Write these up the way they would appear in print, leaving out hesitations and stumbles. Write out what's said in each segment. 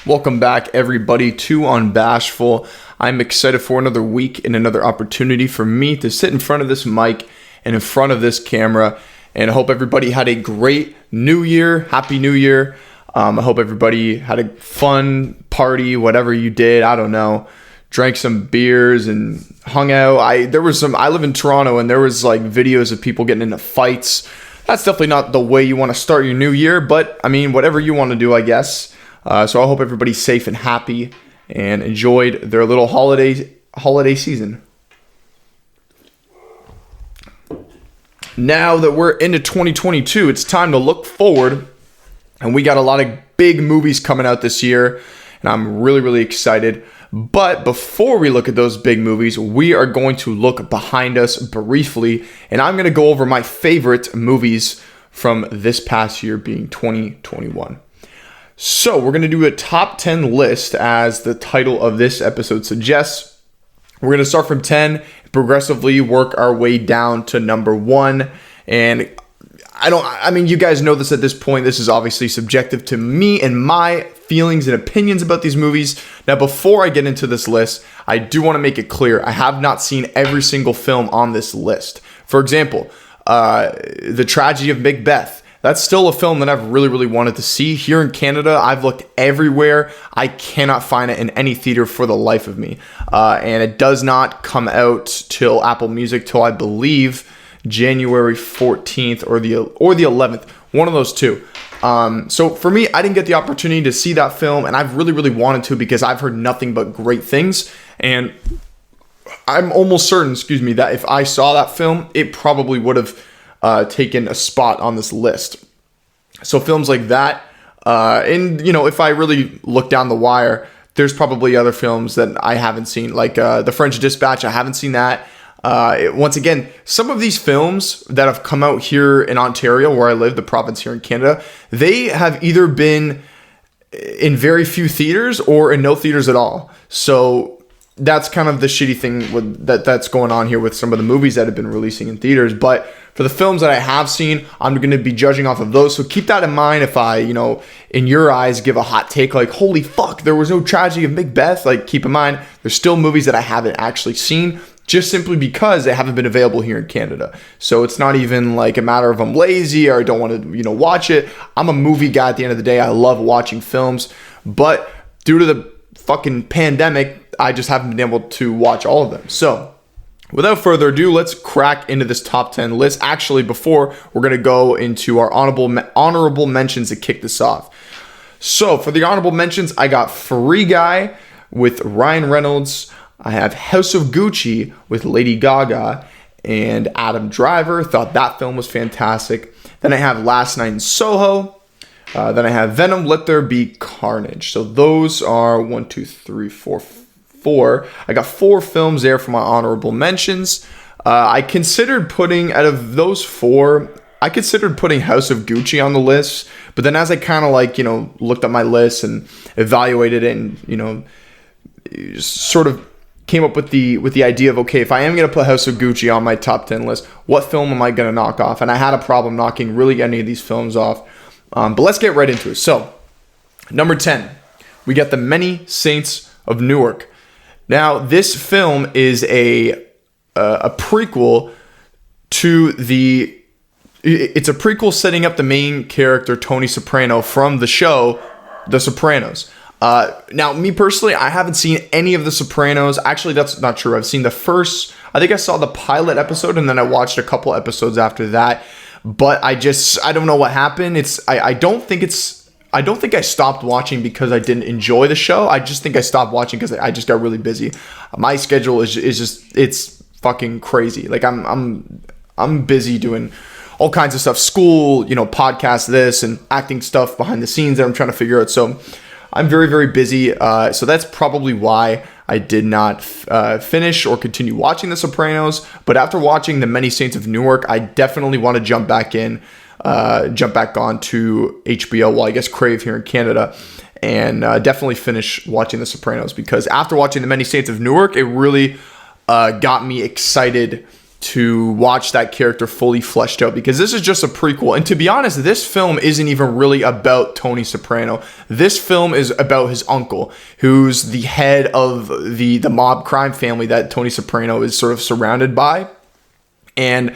Welcome back, everybody, to Unbashful. I'm excited for another week and another opportunity for me to sit in front of this mic and in front of this camera. And I hope everybody had a great New Year. Happy New Year. I hope everybody had a fun party, whatever you did. I don't know. Drank some beers and hung out. I live in Toronto, and there was like videos of people getting into fights. That's definitely not the way you want to start your new year, but I mean, whatever you want to do, I guess. So I hope everybody's safe and happy and enjoyed their little holiday season. Now that we're into 2022, it's time to look forward, and we got a lot of big movies coming out this year, and I'm really, really excited. But before we look at those big movies, we are going to look behind us briefly, and I'm going to go over my favorite movies from this past year, being 2021. So we're going to do a top 10 list, as the title of this episode suggests. We're going to start from 10, progressively work our way down to number 1. And you guys know this at this point. This is obviously subjective to me and my feelings and opinions about these movies. Now, before I get into this list, I do want to make it clear I have not seen every single film on this list. For example, The Tragedy of Macbeth. That's still a film that I've really, really wanted to see. Here in Canada, I've looked everywhere. I cannot find it in any theater for the life of me. And it does not come out till Apple Music till, I believe, January 14th or the 11th. One of those two. So for me, I didn't get the opportunity to see that film, and I've really, really wanted to because I've heard nothing but great things. And I'm almost certain, that if I saw that film, it probably would have taken a spot on this list. So films like that, and if I really look down the wire, there's probably other films that I haven't seen, like The French Dispatch. I haven't seen that. Once again, some of these films that have come out here in Ontario, where I live, the province here in Canada, they have either been in very few theaters or in no theaters at all. So that's kind of the shitty thing that's going on here with some of the movies that have been releasing in theaters. But for the films that I have seen, I'm going to be judging off of those. So keep that in mind if I, in your eyes, give a hot take like, holy fuck, there was no Tragedy of Macbeth. Like, keep in mind, there's still movies that I haven't actually seen, just simply because they haven't been available here in Canada. So it's not even like a matter of I'm lazy or I don't want to, watch it. I'm a movie guy at the end of the day. I love watching films. But due to the fucking pandemic, I just haven't been able to watch all of them. So without further ado, let's crack into this top 10 list. Actually, before, we're going to go into our honorable mentions to kick this off. So for the honorable mentions, I got Free Guy with Ryan Reynolds. I have House of Gucci with Lady Gaga and Adam Driver. Thought that film was fantastic. Then I have Last Night in Soho. Then I have Venom, Let There Be Carnage. So those are 1, 2, 3, 4. I got 4 films there for my honorable mentions. I considered putting, out of those 4, putting House of Gucci on the list. But then as I kind of looked at my list and evaluated it and, sort of came up with the idea of, okay, if I am going to put House of Gucci on my top 10 list, what film am I going to knock off? And I had a problem knocking really any of these films off. But let's get right into it. So, number 10, we got The Many Saints of Newark. Now, this film is a prequel to it's a prequel setting up the main character, Tony Soprano, from the show, The Sopranos. Now, me personally, I haven't seen any of The Sopranos. Actually, that's not true. I've seen the first, I think I saw the pilot episode, and then I watched a couple episodes after that. But I don't know what happened. I don't think I stopped watching because I didn't enjoy the show. I just think I stopped watching because I just got really busy. My schedule is just, it's fucking crazy. Like I'm busy doing all kinds of stuff, school, podcasts, this and acting stuff behind the scenes that I'm trying to figure out. So I'm very, very busy. So that's probably why I did not finish or continue watching The Sopranos. But after watching The Many Saints of Newark, I definitely want to jump back on to HBO, well, I guess Crave here in Canada, and definitely finish watching The Sopranos, because after watching The Many Saints of Newark, it really got me excited to watch that character fully fleshed out, because this is just a prequel. And to be honest, this film isn't even really about Tony Soprano. This film is about his uncle, who's the head of the mob crime family that Tony Soprano is sort of surrounded by. And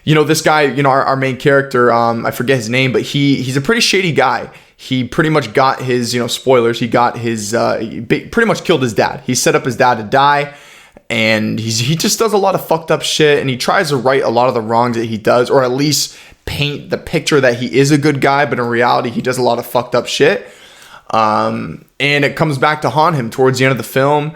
this guy, our main character, I forget his name, but he's a pretty shady guy. He pretty much got his, spoilers, he got his, he pretty much killed his dad. He set up his dad to die, and he just does a lot of fucked up shit, and he tries to right a lot of the wrongs that he does, or at least paint the picture that he is a good guy, but in reality, he does a lot of fucked up shit. And it comes back to haunt him towards the end of the film.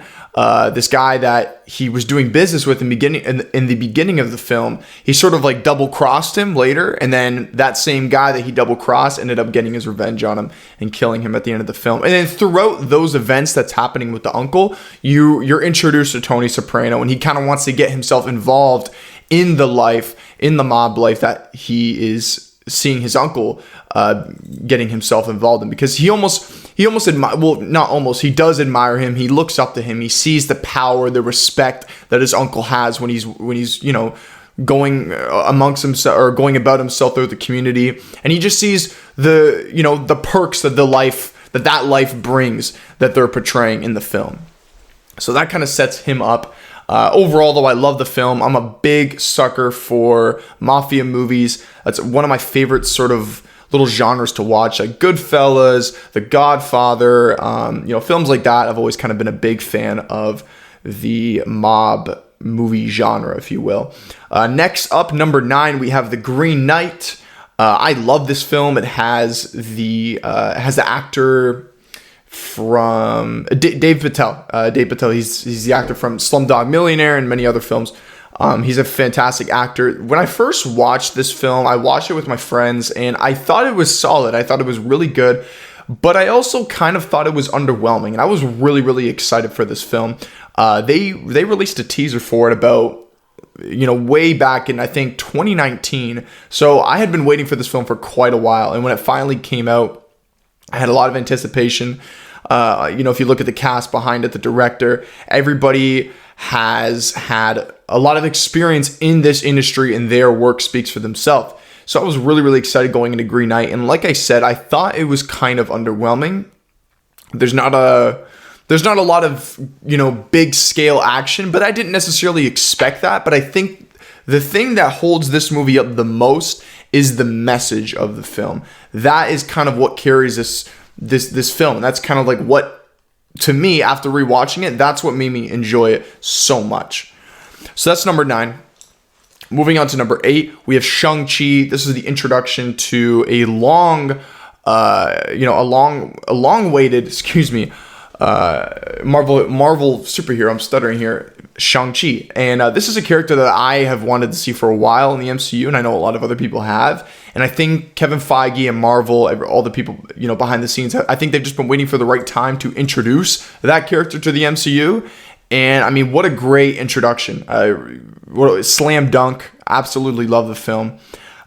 This guy that he was doing business with in the beginning of the film, he sort of like double crossed him later, and then that same guy that he double crossed ended up getting his revenge on him and killing him at the end of the film. And then throughout those events that's happening with the uncle, you're introduced to Tony Soprano, and he kind of wants to get himself involved in the mob life that he is seeing his uncle getting himself involved in, because he does admire him. He looks up to him. He sees the power, the respect that his uncle has when he's going amongst himself or going about himself through the community, and he just sees the perks that that life brings that they're portraying in the film. So that kind of sets him up. Overall, though, I love the film. I'm a big sucker for mafia movies. That's one of my favorite sort of little genres to watch, like Goodfellas, The Godfather, films like that. I've always kind of been a big fan of the mob movie genre, if you will. Next up, number 9, we have The Green Knight. I love this film. It has the actor from Dave Patel. Dave Patel, he's the actor from Slumdog Millionaire and many other films. He's a fantastic actor. When I first watched this film, I watched it with my friends, and I thought it was solid. I thought it was really good, but I also kind of thought it was underwhelming, and I was really, really excited for this film. They released a teaser for it about, way back in, I think, 2019. So I had been waiting for this film for quite a while, and when it finally came out, I had a lot of anticipation. If you look at the cast behind it, the director, everybody has had a lot of experience in this industry, and their work speaks for themselves. So I was really, really excited going into Green Knight. And like I said, I thought it was kind of underwhelming. There's not a lot of, big scale action, but I didn't necessarily expect that. But I think the thing that holds this movie up the most is the message of the film. That is kind of what carries this film. That's kind of like what, to me, after rewatching it, that's what made me enjoy it so much. So that's number 9. Moving on to number 8, we have Shang-Chi. This is the introduction to a long-awaited, Marvel superhero. I'm stuttering here. Shang-Chi. And this is a character that I have wanted to see for a while in the MCU, and I know a lot of other people have. And I think Kevin Feige and Marvel, all the people, behind the scenes, I think they've just been waiting for the right time to introduce that character to the MCU. And I mean, what a great introduction. Slam dunk. Absolutely love the film.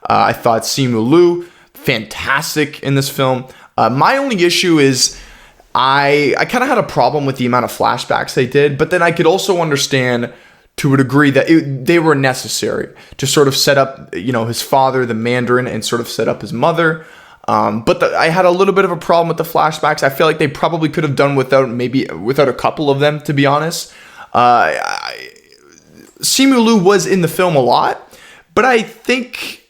I thought Simu Liu, fantastic in this film. My only issue is I kind of had a problem with the amount of flashbacks they did, but then I could also understand to a degree that they were necessary to sort of set up, his father, the Mandarin, and sort of set up his mother. But I had a little bit of a problem with the flashbacks. I feel like they probably could have done without a couple of them, to be honest. Simu Liu was in the film a lot, but I think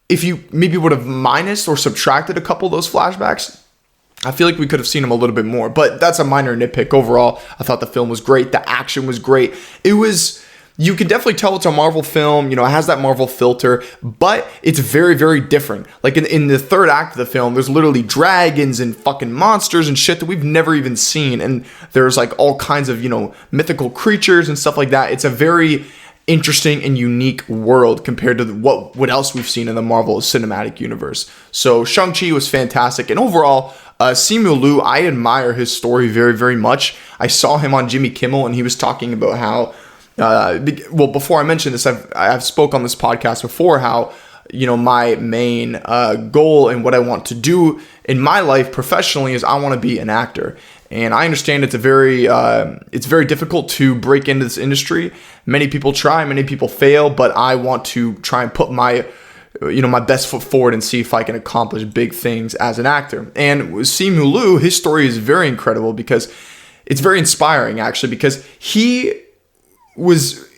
if you maybe would have minused or subtracted a couple of those flashbacks, I feel like we could have seen him a little bit more. But that's a minor nitpick. Overall, I thought the film was great. The action was great. You can definitely tell it's a Marvel film. It has that Marvel filter, but it's very, very different. Like in the third act of the film, there's literally dragons and fucking monsters and shit that we've never even seen. And there's like all kinds of, mythical creatures and stuff like that. It's a very interesting and unique world compared to what else we've seen in the Marvel Cinematic Universe. So Shang-Chi was fantastic. And overall, Simu Liu, I admire his story very, very much. I saw him on Jimmy Kimmel, and he was talking about how, before I mention this, I've spoke on this podcast before how, my main goal and what I want to do in my life professionally is I want to be an actor. And I understand it's very difficult to break into this industry. Many people try, many people fail, but I want to try and put my best foot forward and see if I can accomplish big things as an actor. And Simu Liu, his story is very incredible because it's very inspiring, actually, because he was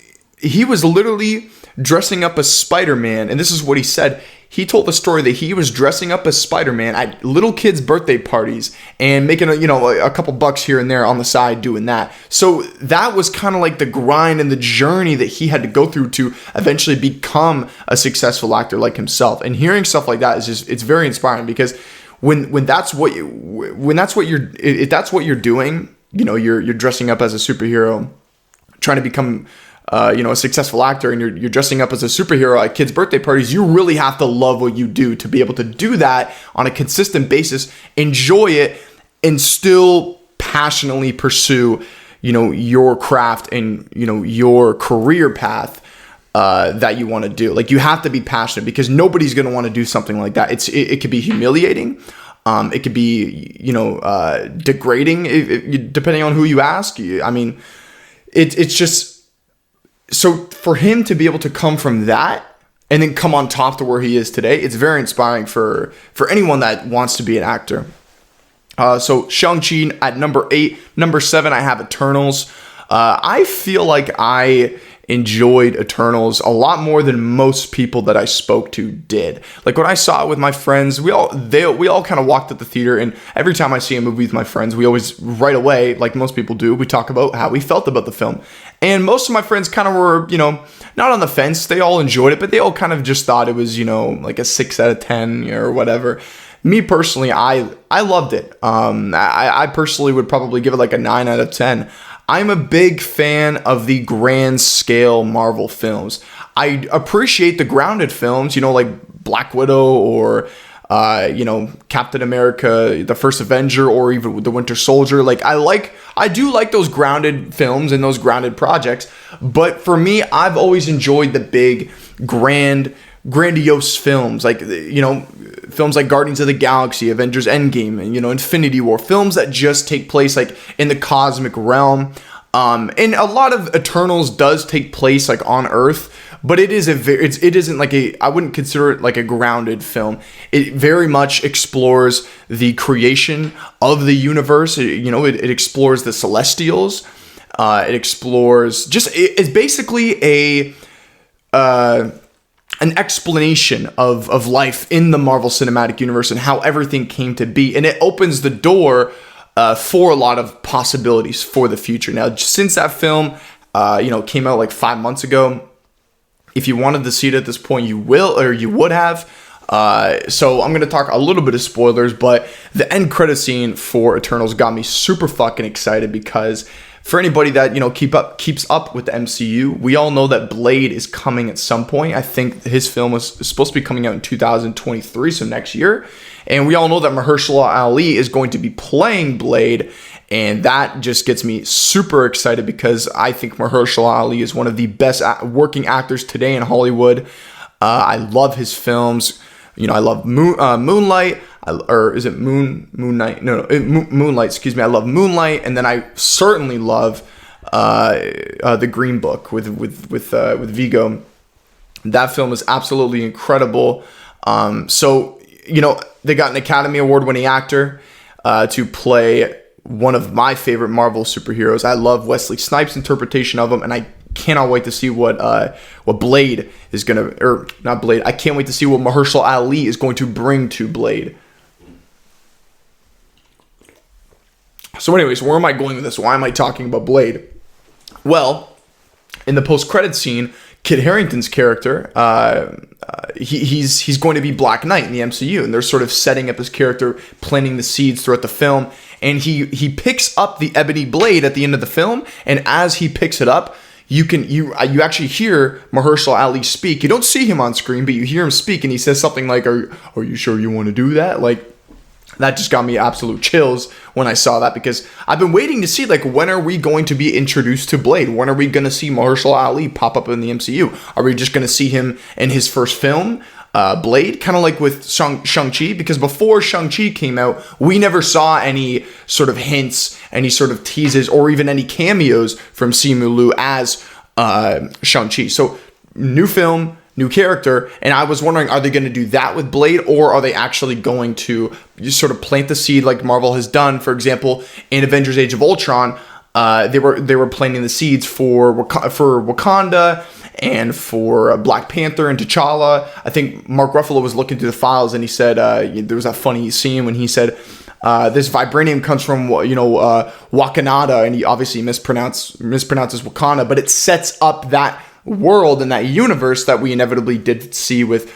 literally dressing up as Spider-Man, and this is what he said. He told the story that he was dressing up as Spider-Man at little kids' birthday parties and making a couple bucks here and there on the side doing that. So that was kind of like the grind and the journey that he had to go through to eventually become a successful actor like himself. And hearing stuff like that is it's very inspiring, because if that's what you're doing, you're dressing up as a superhero, trying to become a successful actor, and you're dressing up as a superhero at kids' birthday parties, you really have to love what you do to be able to do that on a consistent basis, enjoy it, and still passionately pursue, your craft and, your career path that you want to do. Like, you have to be passionate, because nobody's going to want to do something like that. It could be humiliating. It could be, degrading, depending on who you ask. I mean, it's just... So for him to be able to come from that and then come on top to where he is today, it's very inspiring for anyone that wants to be an actor. So Shang-Chi at number 8. Number 7, I have Eternals. I feel like I enjoyed Eternals a lot more than most people that I spoke to did. Like, when I saw it with my friends, we all kind of walked at the theater, and every time I see a movie with my friends, we always, right away, like most people do, we talk about how we felt about the film. And most of my friends kind of were, not on the fence. They all enjoyed it, but they all kind of just thought it was, like a 6 out of 10 or whatever. Me personally, I loved it. I personally would probably give it like a 9 out of 10. I'm a big fan of the grand scale Marvel films. I appreciate the grounded films, like Black Widow or, Captain America, The First Avenger, or even The Winter Soldier. Like, I do like those grounded films and those grounded projects. But for me, I've always enjoyed the big, grandiose films, like, films like Guardians of the Galaxy, Avengers Endgame, and, Infinity War, films that just take place like in the cosmic realm. And a lot of Eternals does take place like on Earth, but it isn't like I wouldn't consider it like a grounded film. It very much explores the creation of the universe. It explores the Celestials. It explores it's basically an explanation of life in the Marvel Cinematic Universe and how everything came to be. And it opens the door for a lot of possibilities for the future. Now, since that film, came out like 5 months ago, if you wanted to see it at this point, you would have. So I'm going to talk a little bit of spoilers, but the end credit scene for Eternals got me super fucking excited, because for anybody that, keeps up with the MCU, we all know that Blade is coming at some point. I think his film is supposed to be coming out in 2023, so next year. And we all know that Mahershala Ali is going to be playing Blade, and that just gets me super excited, because I think Mahershala Ali is one of the best working actors today in Hollywood. I love his films. I love Moonlight. Or is it Moonlight? No, Moonlight. Excuse me. I love Moonlight, and then I certainly love the Green Book with Viggo. That film is absolutely incredible. So they got an Academy Award-winning actor to play one of my favorite Marvel superheroes. I love Wesley Snipes' interpretation of him, and I cannot wait to see what Blade is gonna, or not Blade. I can't wait to see what Mahershala Ali is going to bring to Blade. So anyways, where am I going with this? Why am I talking about Blade? Well, in the post-credit scene, Kit Harington's character, he's going to be Black Knight in the MCU, and they're sort of setting up his character, planting the seeds throughout the film, and he picks up the ebony blade at the end of the film, and as he picks it up, you actually hear Mahershala Ali speak. You don't see him on screen, but you hear him speak, and he says something like, "Are you sure you want to do that?" Like, that just got me absolute chills when I saw that, because I've been waiting to see, like, when are we going to be introduced to Blade? When are we going to see Mahershala Ali pop up in the MCU? Are we just going to see him in his first film? Blade, kind of like with Shang-Chi, because before Shang-Chi came out, we never saw any sort of hints, any sort of teases, or even any cameos from Simu Liu as Shang-Chi. So new film, new character, and I was wondering, are they going to do that with Blade, or are they actually going to sort of plant the seed like Marvel has done? For example, in Avengers Age of Ultron, they were planting the seeds for Wakanda and for Black Panther and T'Challa. I think Mark Ruffalo was looking through the files, and he said there was that funny scene when he said this vibranium comes from Wakanada, and he obviously mispronounces Wakanda, but it sets up that world and that universe that we inevitably did see with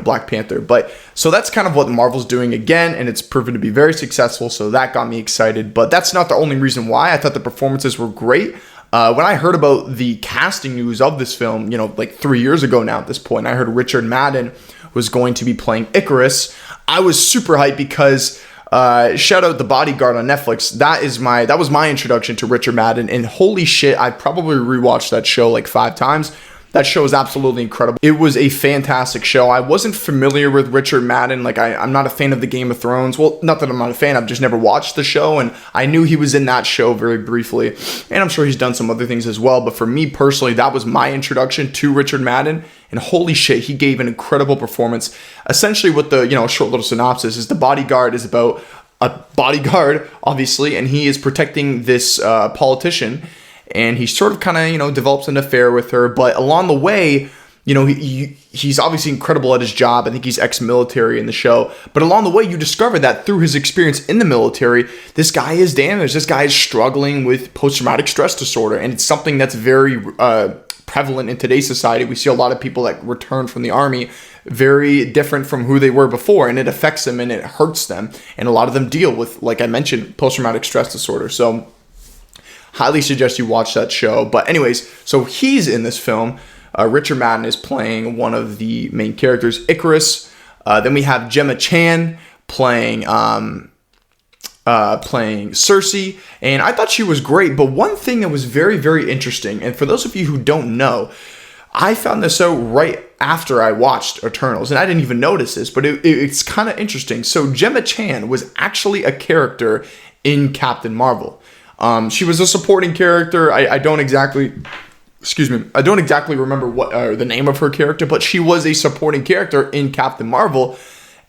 Black Panther. But so that's kind of what Marvel's doing again, and it's proven to be very successful, so that got me excited. But that's not the only reason why. I thought the performances were great. When I heard about the casting news of this film, like 3 years ago now at this point, I heard Richard Madden was going to be playing Icarus. I was super hyped because shout out The Bodyguard on Netflix. That was my introduction to Richard Madden, and holy shit, I probably rewatched that show like 5 times. That show is absolutely incredible. It was a fantastic show. I wasn't familiar with Richard Madden. Like, I'm not a fan of the Game of Thrones. Well, not that I'm not a fan. I've just never watched the show, and I knew he was in that show very briefly. And I'm sure he's done some other things as well. But for me personally, that was my introduction to Richard Madden. And holy shit, he gave an incredible performance. Essentially, what the short little synopsis is, The Bodyguard is about a bodyguard, obviously, and he is protecting this politician. And he sort of kind of, develops an affair with her. But along the way, he's obviously incredible at his job. I think he's ex-military in the show. But along the way, you discover that through his experience in the military, this guy is damaged. This guy is struggling with post-traumatic stress disorder. And it's something that's very prevalent in today's society. We see a lot of people that return from the army very different from who they were before. And it affects them and it hurts them. And a lot of them deal with, like I mentioned, post-traumatic stress disorder. So highly suggest you watch that show. But anyways, so he's in this film. Richard Madden is playing one of the main characters, Icarus. Then we have Gemma Chan playing Cersei, and I thought she was great. But one thing that was very, very interesting, and for those of you who don't know, I found this out right after I watched Eternals, and I didn't even notice this, but it's kind of interesting. So Gemma Chan was actually a character in Captain Marvel. She was a supporting character. I don't exactly remember what the name of her character, but she was a supporting character in Captain Marvel.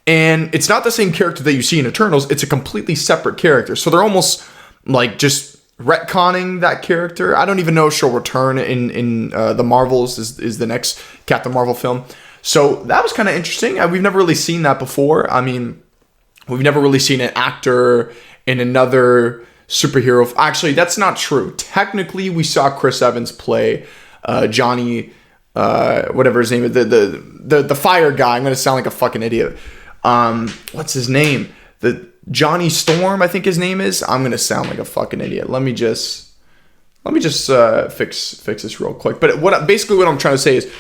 And it's not the same character that you see in Eternals. It's a completely separate character. So they're almost like just retconning that character. I don't even know if she'll return in the Marvels is the next Captain Marvel film. So that was kind of interesting. We've never really seen that before. I mean, we've never really seen an actor in another superhero. Actually, that's not true. Technically, we saw Chris Evans play Johnny, whatever his name is, the fire guy. I'm gonna sound like a fucking idiot. What's his name? The Johnny Storm, I think his name is. I'm gonna sound like a fucking idiot. Let me just fix this real quick. But what I'm trying to say is,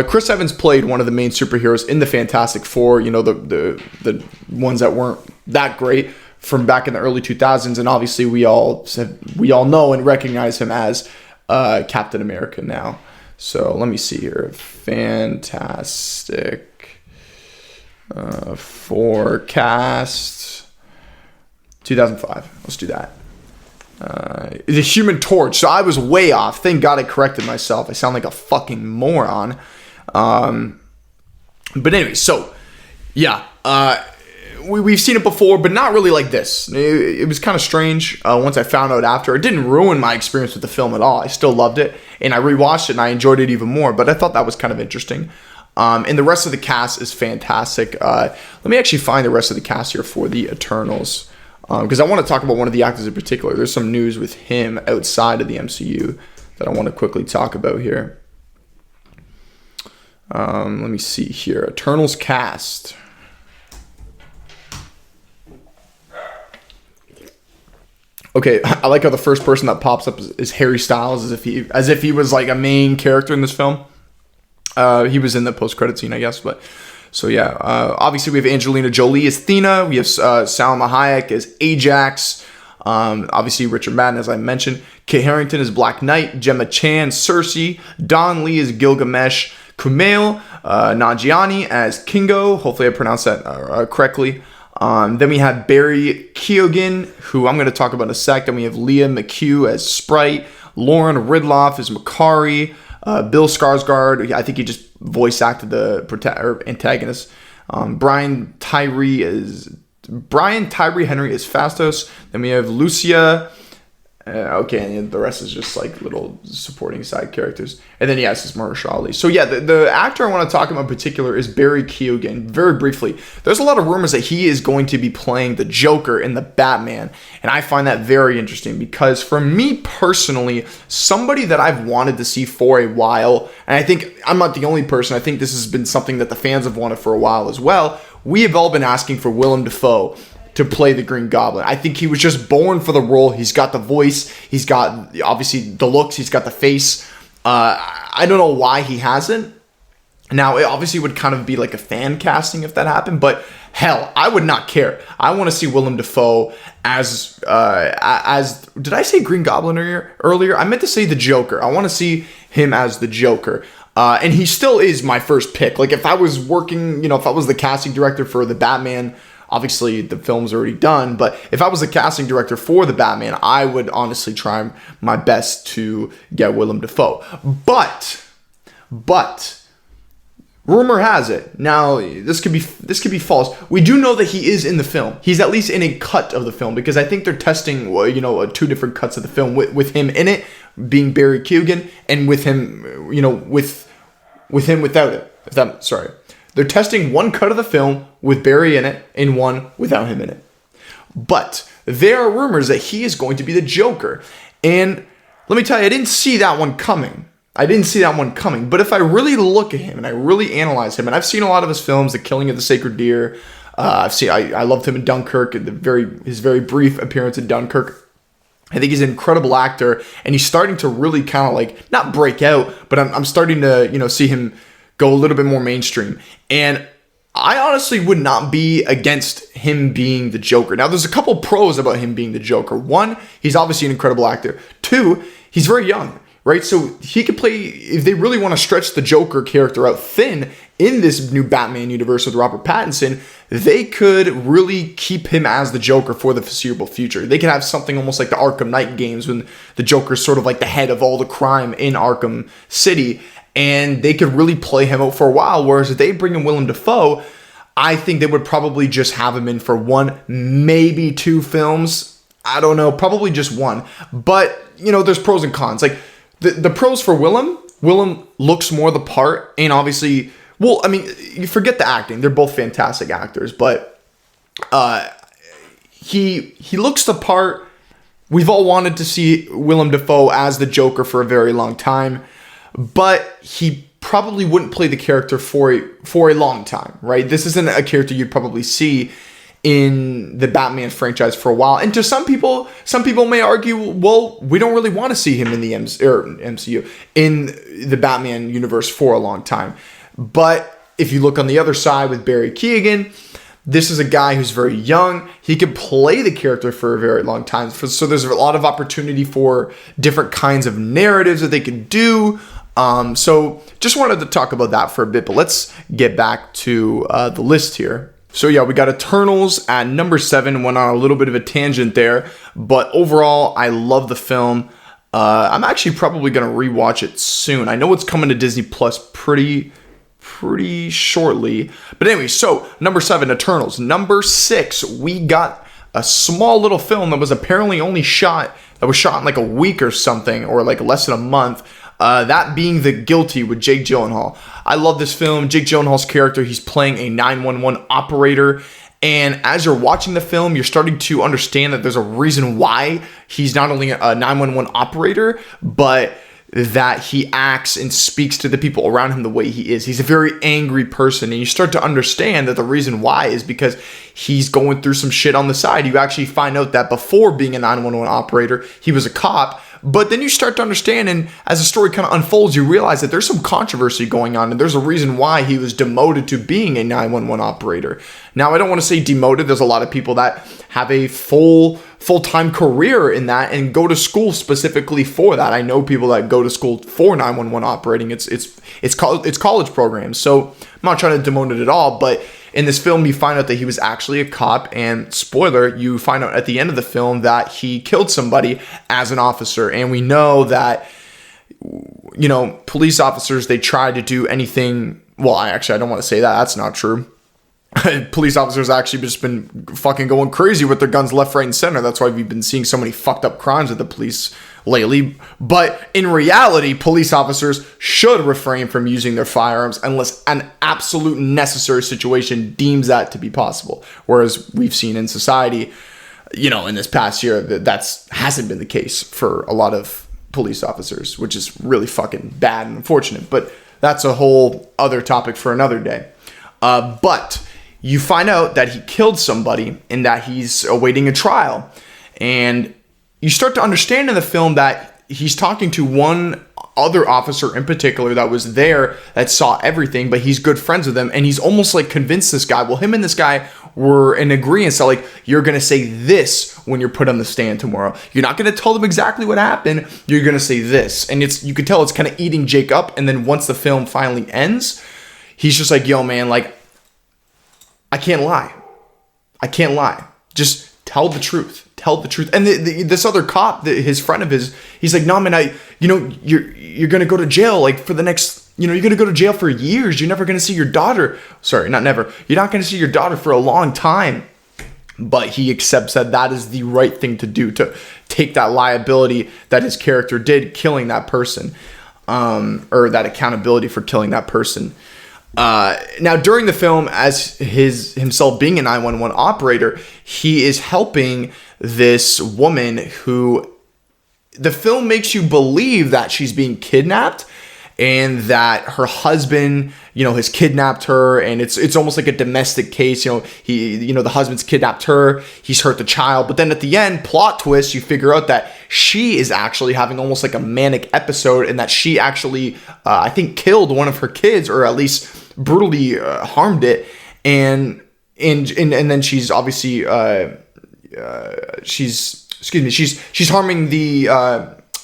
Chris Evans played one of the main superheroes in the Fantastic Four. The ones that weren't that great from back in the early 2000s, and obviously we all know and recognize him as Captain America now. So let me see here. Fantastic Forecast 2005. Let's do that. The Human Torch. So I was way off. Thank God I corrected myself. I sound like a fucking moron. But anyway, so yeah. We've seen it before, but not really like this. It was kind of strange once I found out after. It didn't ruin my experience with the film at all. I still loved it, and I rewatched it, and I enjoyed it even more. But I thought that was kind of interesting. And the rest of the cast is fantastic. Let me actually find the rest of the cast here for the Eternals, because I want to talk about one of the actors in particular. There's some news with him outside of the MCU that I want to quickly talk about here. Let me see here. Eternals cast. Okay, I like how the first person that pops up is Harry Styles, as if he was like a main character in this film. He was in the post-credit scene, I guess. But so yeah, obviously we have Angelina Jolie as Athena. We have Salma Hayek as Ajax. Obviously Richard Madden, as I mentioned. Kit Harington as Black Knight. Gemma Chan, Cersei. Don Lee as Gilgamesh. Kumail Nanjiani as Kingo. Hopefully I pronounced that correctly. Then we have Barry Keoghan, who I'm going to talk about in a sec. Then we have Leah McHugh as Sprite. Lauren Ridloff as Makari. Bill Skarsgård, I think he just voice acted the antagonist. Brian Tyree Henry as Fastos. Then we have Lucia. Okay, and the rest is just like little supporting side characters. And then, yes, it's Mahershala Ali. So, yeah, the actor I want to talk about in particular is Barry Keoghan. Very briefly, there's a lot of rumors that he is going to be playing the Joker in the Batman. And I find that very interesting because for me personally, somebody that I've wanted to see for a while, and I think I'm not the only person, I think this has been something that the fans have wanted for a while as well. We have all been asking for Willem Dafoe to play the Green Goblin. I think he was just born for the role. He's got the voice. He's got, obviously, the looks. He's got the face. I don't know why he hasn't. Now, it obviously would kind of be like a fan casting if that happened, but hell, I would not care. I want to see Willem Dafoe as did I say Green Goblin earlier? I meant to say the Joker. I want to see him as the Joker. And he still is my first pick. Like, if I was working, if I was the casting director for the Batman, obviously, the film's already done, but if I was the casting director for the Batman, I would honestly try my best to get Willem Dafoe. But rumor has it. Now, this could be false. We do know that he is in the film. He's at least in a cut of the film because I think they're testing, two different cuts of the film with him in it, being Barry Keoghan, and with him, with him without it. Sorry. They're testing one cut of the film with Barry in it and one without him in it. But there are rumors that he is going to be the Joker. And let me tell you, I didn't see that one coming. But if I really look at him and I really analyze him, and I've seen a lot of his films, The Killing of the Sacred Deer. I loved him in Dunkirk, his very brief appearance in Dunkirk. I think he's an incredible actor, and he's starting to really kind of like, not break out, but I'm starting to, see him go a little bit more mainstream. And I honestly would not be against him being the Joker. Now, there's a couple pros about him being the Joker. One, he's obviously an incredible actor. Two, he's very young, right? So he could play, if they really want to stretch the Joker character out thin in this new Batman universe with Robert Pattinson, they could really keep him as the Joker for the foreseeable future. They could have something almost like the Arkham Knight games when the Joker's sort of like the head of all the crime in Arkham City. And they could really play him out for a while. Whereas if they bring in Willem Dafoe, I think they would probably just have him in for one, maybe two films. I don't know, probably just one. But, there's pros and cons. Like, the pros for Willem looks more the part. And obviously, you forget the acting. They're both fantastic actors. But he looks the part. We've all wanted to see Willem Dafoe as the Joker for a very long time. But he probably wouldn't play the character for a long time, right? This isn't a character you'd probably see in the Batman franchise for a while. And to some people may argue, well, we don't really want to see him in the MCU, in the Batman universe for a long time. But if you look on the other side with Barry Keoghan, this is a guy who's very young. He can play the character for a very long time. So there's a lot of opportunity for different kinds of narratives that they can do. So just wanted to talk about that for a bit, but let's get back to the list here. So yeah, we got Eternals at number 7. Went on a little bit of a tangent there, but overall, I love the film. I'm actually probably going to rewatch it soon. I know it's coming to Disney Plus pretty shortly. But anyway, so number 7, Eternals. Number 6, we got a small little film that was apparently shot in like a week or something, or like less than a month. That being The Guilty with Jake Gyllenhaal. I love this film. Jake Gyllenhaal's character, he's playing a 911 operator. And as you're watching the film, you're starting to understand that there's a reason why he's not only a 911 operator, but that he acts and speaks to the people around him the way he is. He's a very angry person, and you start to understand that the reason why is because he's going through some shit on the side. You actually find out that before being a 911 operator, he was a cop, But then you start to understand, and as the story kind of unfolds, you realize that there's some controversy going on, and there's a reason why he was demoted to being a 911 operator. Now, I don't want to say demoted. There's a lot of people that have a full-time career in that and go to school specifically for that. I know people that go to school for 911 operating. It's college programs. So I'm not trying to demote it at all, but in this film, you find out that he was actually a cop, and spoiler, you find out at the end of the film that he killed somebody as an officer. And we know that, police officers, they try to do anything. Well, I don't want to say that. That's not true. Police officers actually just been fucking going crazy with their guns left, right, and center. That's why we've been seeing so many fucked up crimes with the police lately. But in reality, police officers should refrain from using their firearms unless an absolute necessary situation deems that to be possible. Whereas we've seen in society, in this past year, that hasn't been the case for a lot of police officers, which is really fucking bad and unfortunate. But that's a whole other topic for another day. But you find out that he killed somebody and that he's awaiting a trial. And you start to understand in the film that he's talking to one other officer in particular that was there that saw everything, but he's good friends with him. And he's almost like convinced this guy. Well, him and this guy were in agreement. So like, you're going to say this when you're put on the stand tomorrow. You're not going to tell them exactly what happened. You're going to say this. And you could tell it's kind of eating Jake up. And then once the film finally ends, he's just like, yo, man, like, I can't lie. Just tell the truth. And this other cop, his friend of his, he's like, no, man, you're going to go to jail like for the next, you're going to go to jail for years. You're never going to see your daughter. Sorry, not never. You're not going to see your daughter for a long time. But he accepts that is the right thing to do, to take that liability that his character did, killing that person, or that accountability for killing that person. Now, during the film, as himself being a 911 operator, he is helping this woman who the film makes you believe that she's being kidnapped and that her husband, has kidnapped her, and it's almost like a domestic case. The husband's kidnapped her, he's hurt the child, but then at the end, plot twist, you figure out that she is actually having almost like a manic episode, and that she actually, I think, killed one of her kids, or at least brutally harmed it, and then she's obviously she's harming the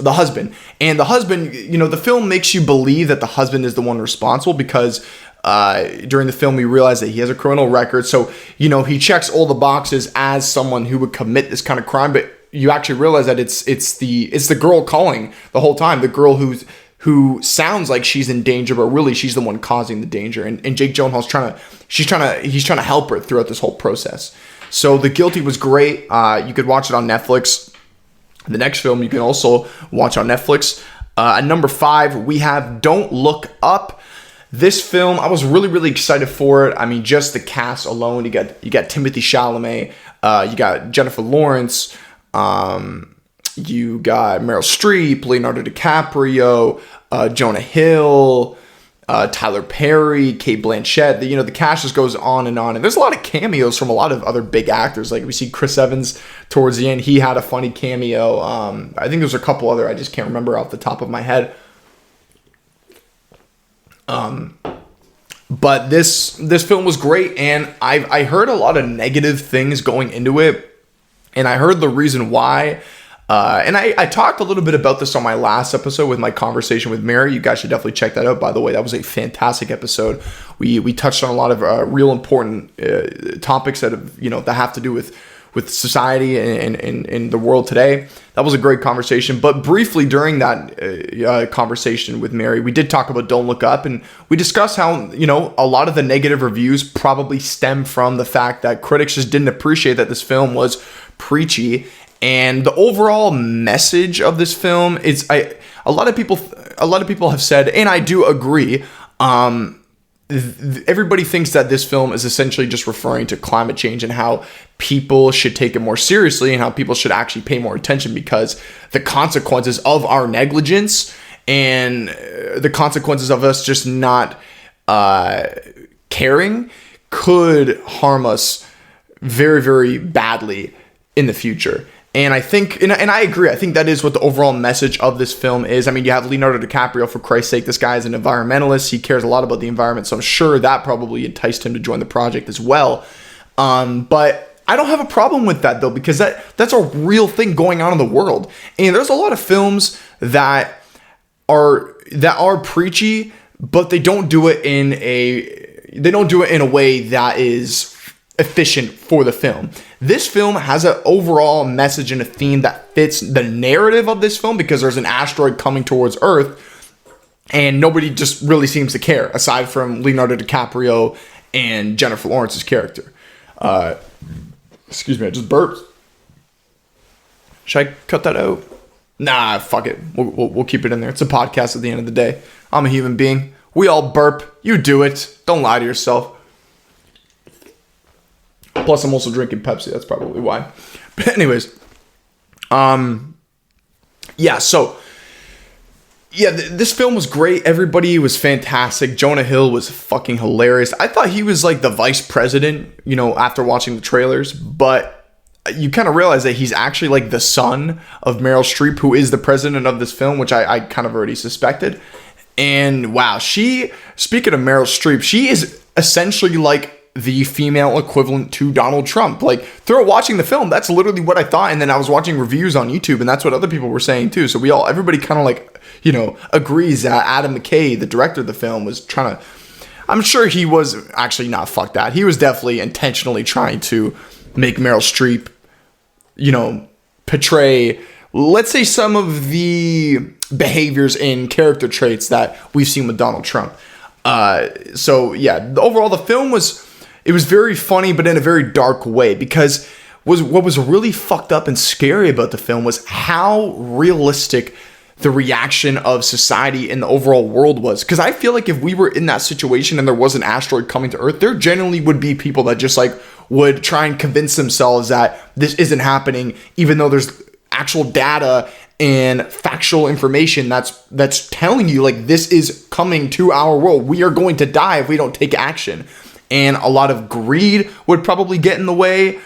husband. And the husband, the film makes you believe that the husband is the one responsible because during the film we realize that he has a criminal record. So, he checks all the boxes as someone who would commit this kind of crime, but you actually realize that it's the girl calling the whole time, the girl who sounds like she's in danger, but really she's the one causing the danger. And Jake Gyllenhaal's he's trying to help her throughout this whole process. So The Guilty was great. You could watch it on Netflix. The next film you can also watch on Netflix. At number 5, we have Don't Look Up. This film, I was really, really excited for it. I mean, just the cast alone. You got Timothée Chalamet. You got Jennifer Lawrence. You got Meryl Streep, Leonardo DiCaprio, Jonah Hill, Tyler Perry, Cate Blanchett. The cast just goes on. And there's a lot of cameos from a lot of other big actors. Like we see Chris Evans towards the end. He had a funny cameo. I think there's a couple other, I just can't remember off the top of my head. But this film was great, and I heard a lot of negative things going into it, and I heard the reason why. And I talked a little bit about this on my last episode with my conversation with Mary. You guys should definitely check that out, by the way. That was a fantastic episode. We touched on a lot of real important topics that have to do with society and the world today. That was a great conversation. But briefly during that conversation with Mary, we did talk about Don't Look Up, and we discussed how, a lot of the negative reviews probably stem from the fact that critics just didn't appreciate that this film was preachy. And the overall message of this film is, a lot of people have said, and I do agree, everybody thinks that this film is essentially just referring to climate change and how people should take it more seriously and how people should actually pay more attention, because the consequences of our negligence and the consequences of us just not caring could harm us very, very badly in the future. And I think, and I agree, I think that is what the overall message of this film is. I mean, you have Leonardo DiCaprio, for Christ's sake. This guy is an environmentalist. He cares a lot about the environment, so I'm sure that probably enticed him to join the project as well. But I don't have a problem with that, though, because that's a real thing going on in the world. And there's a lot of films that are preachy, but they don't do it in a way that is efficient for the film. This film has an overall message and a theme that fits the narrative of this film, because there's an asteroid coming towards Earth and nobody just really seems to care aside from Leonardo DiCaprio and Jennifer Lawrence's character. Excuse me, I just burped. Should I cut that out? Nah, fuck it. We'll keep it in there. It's a podcast at the end of the day. I'm a human being. We all burp. You do it. Don't lie to yourself. Plus, I'm also drinking Pepsi. That's probably why. But anyways, this film was great. Everybody was fantastic. Jonah Hill was fucking hilarious. I thought he was like the vice president, after watching the trailers. But you kind of realize that he's actually like the son of Meryl Streep, who is the president of this film, which I kind of already suspected. And wow, speaking of Meryl Streep, she is essentially like the female equivalent to Donald Trump. Like, through watching the film, that's literally what I thought. And then I was watching reviews on YouTube, and that's what other people were saying too. So everybody kind of like, agrees that Adam McKay, the director of the film, was trying to, I'm sure he was actually not, fuck that. He was definitely intentionally trying to make Meryl Streep, portray, let's say, some of the behaviors and character traits that we've seen with Donald Trump. Overall, the film was very funny, but in a very dark way, because what was really fucked up and scary about the film was how realistic the reaction of society in the overall world was. Because I feel like if we were in that situation and there was an asteroid coming to Earth, there generally would be people that just like would try and convince themselves that this isn't happening, even though there's actual data and factual information that's telling you like this is coming to our world. We are going to die if we don't take action. And a lot of greed would probably get in the way,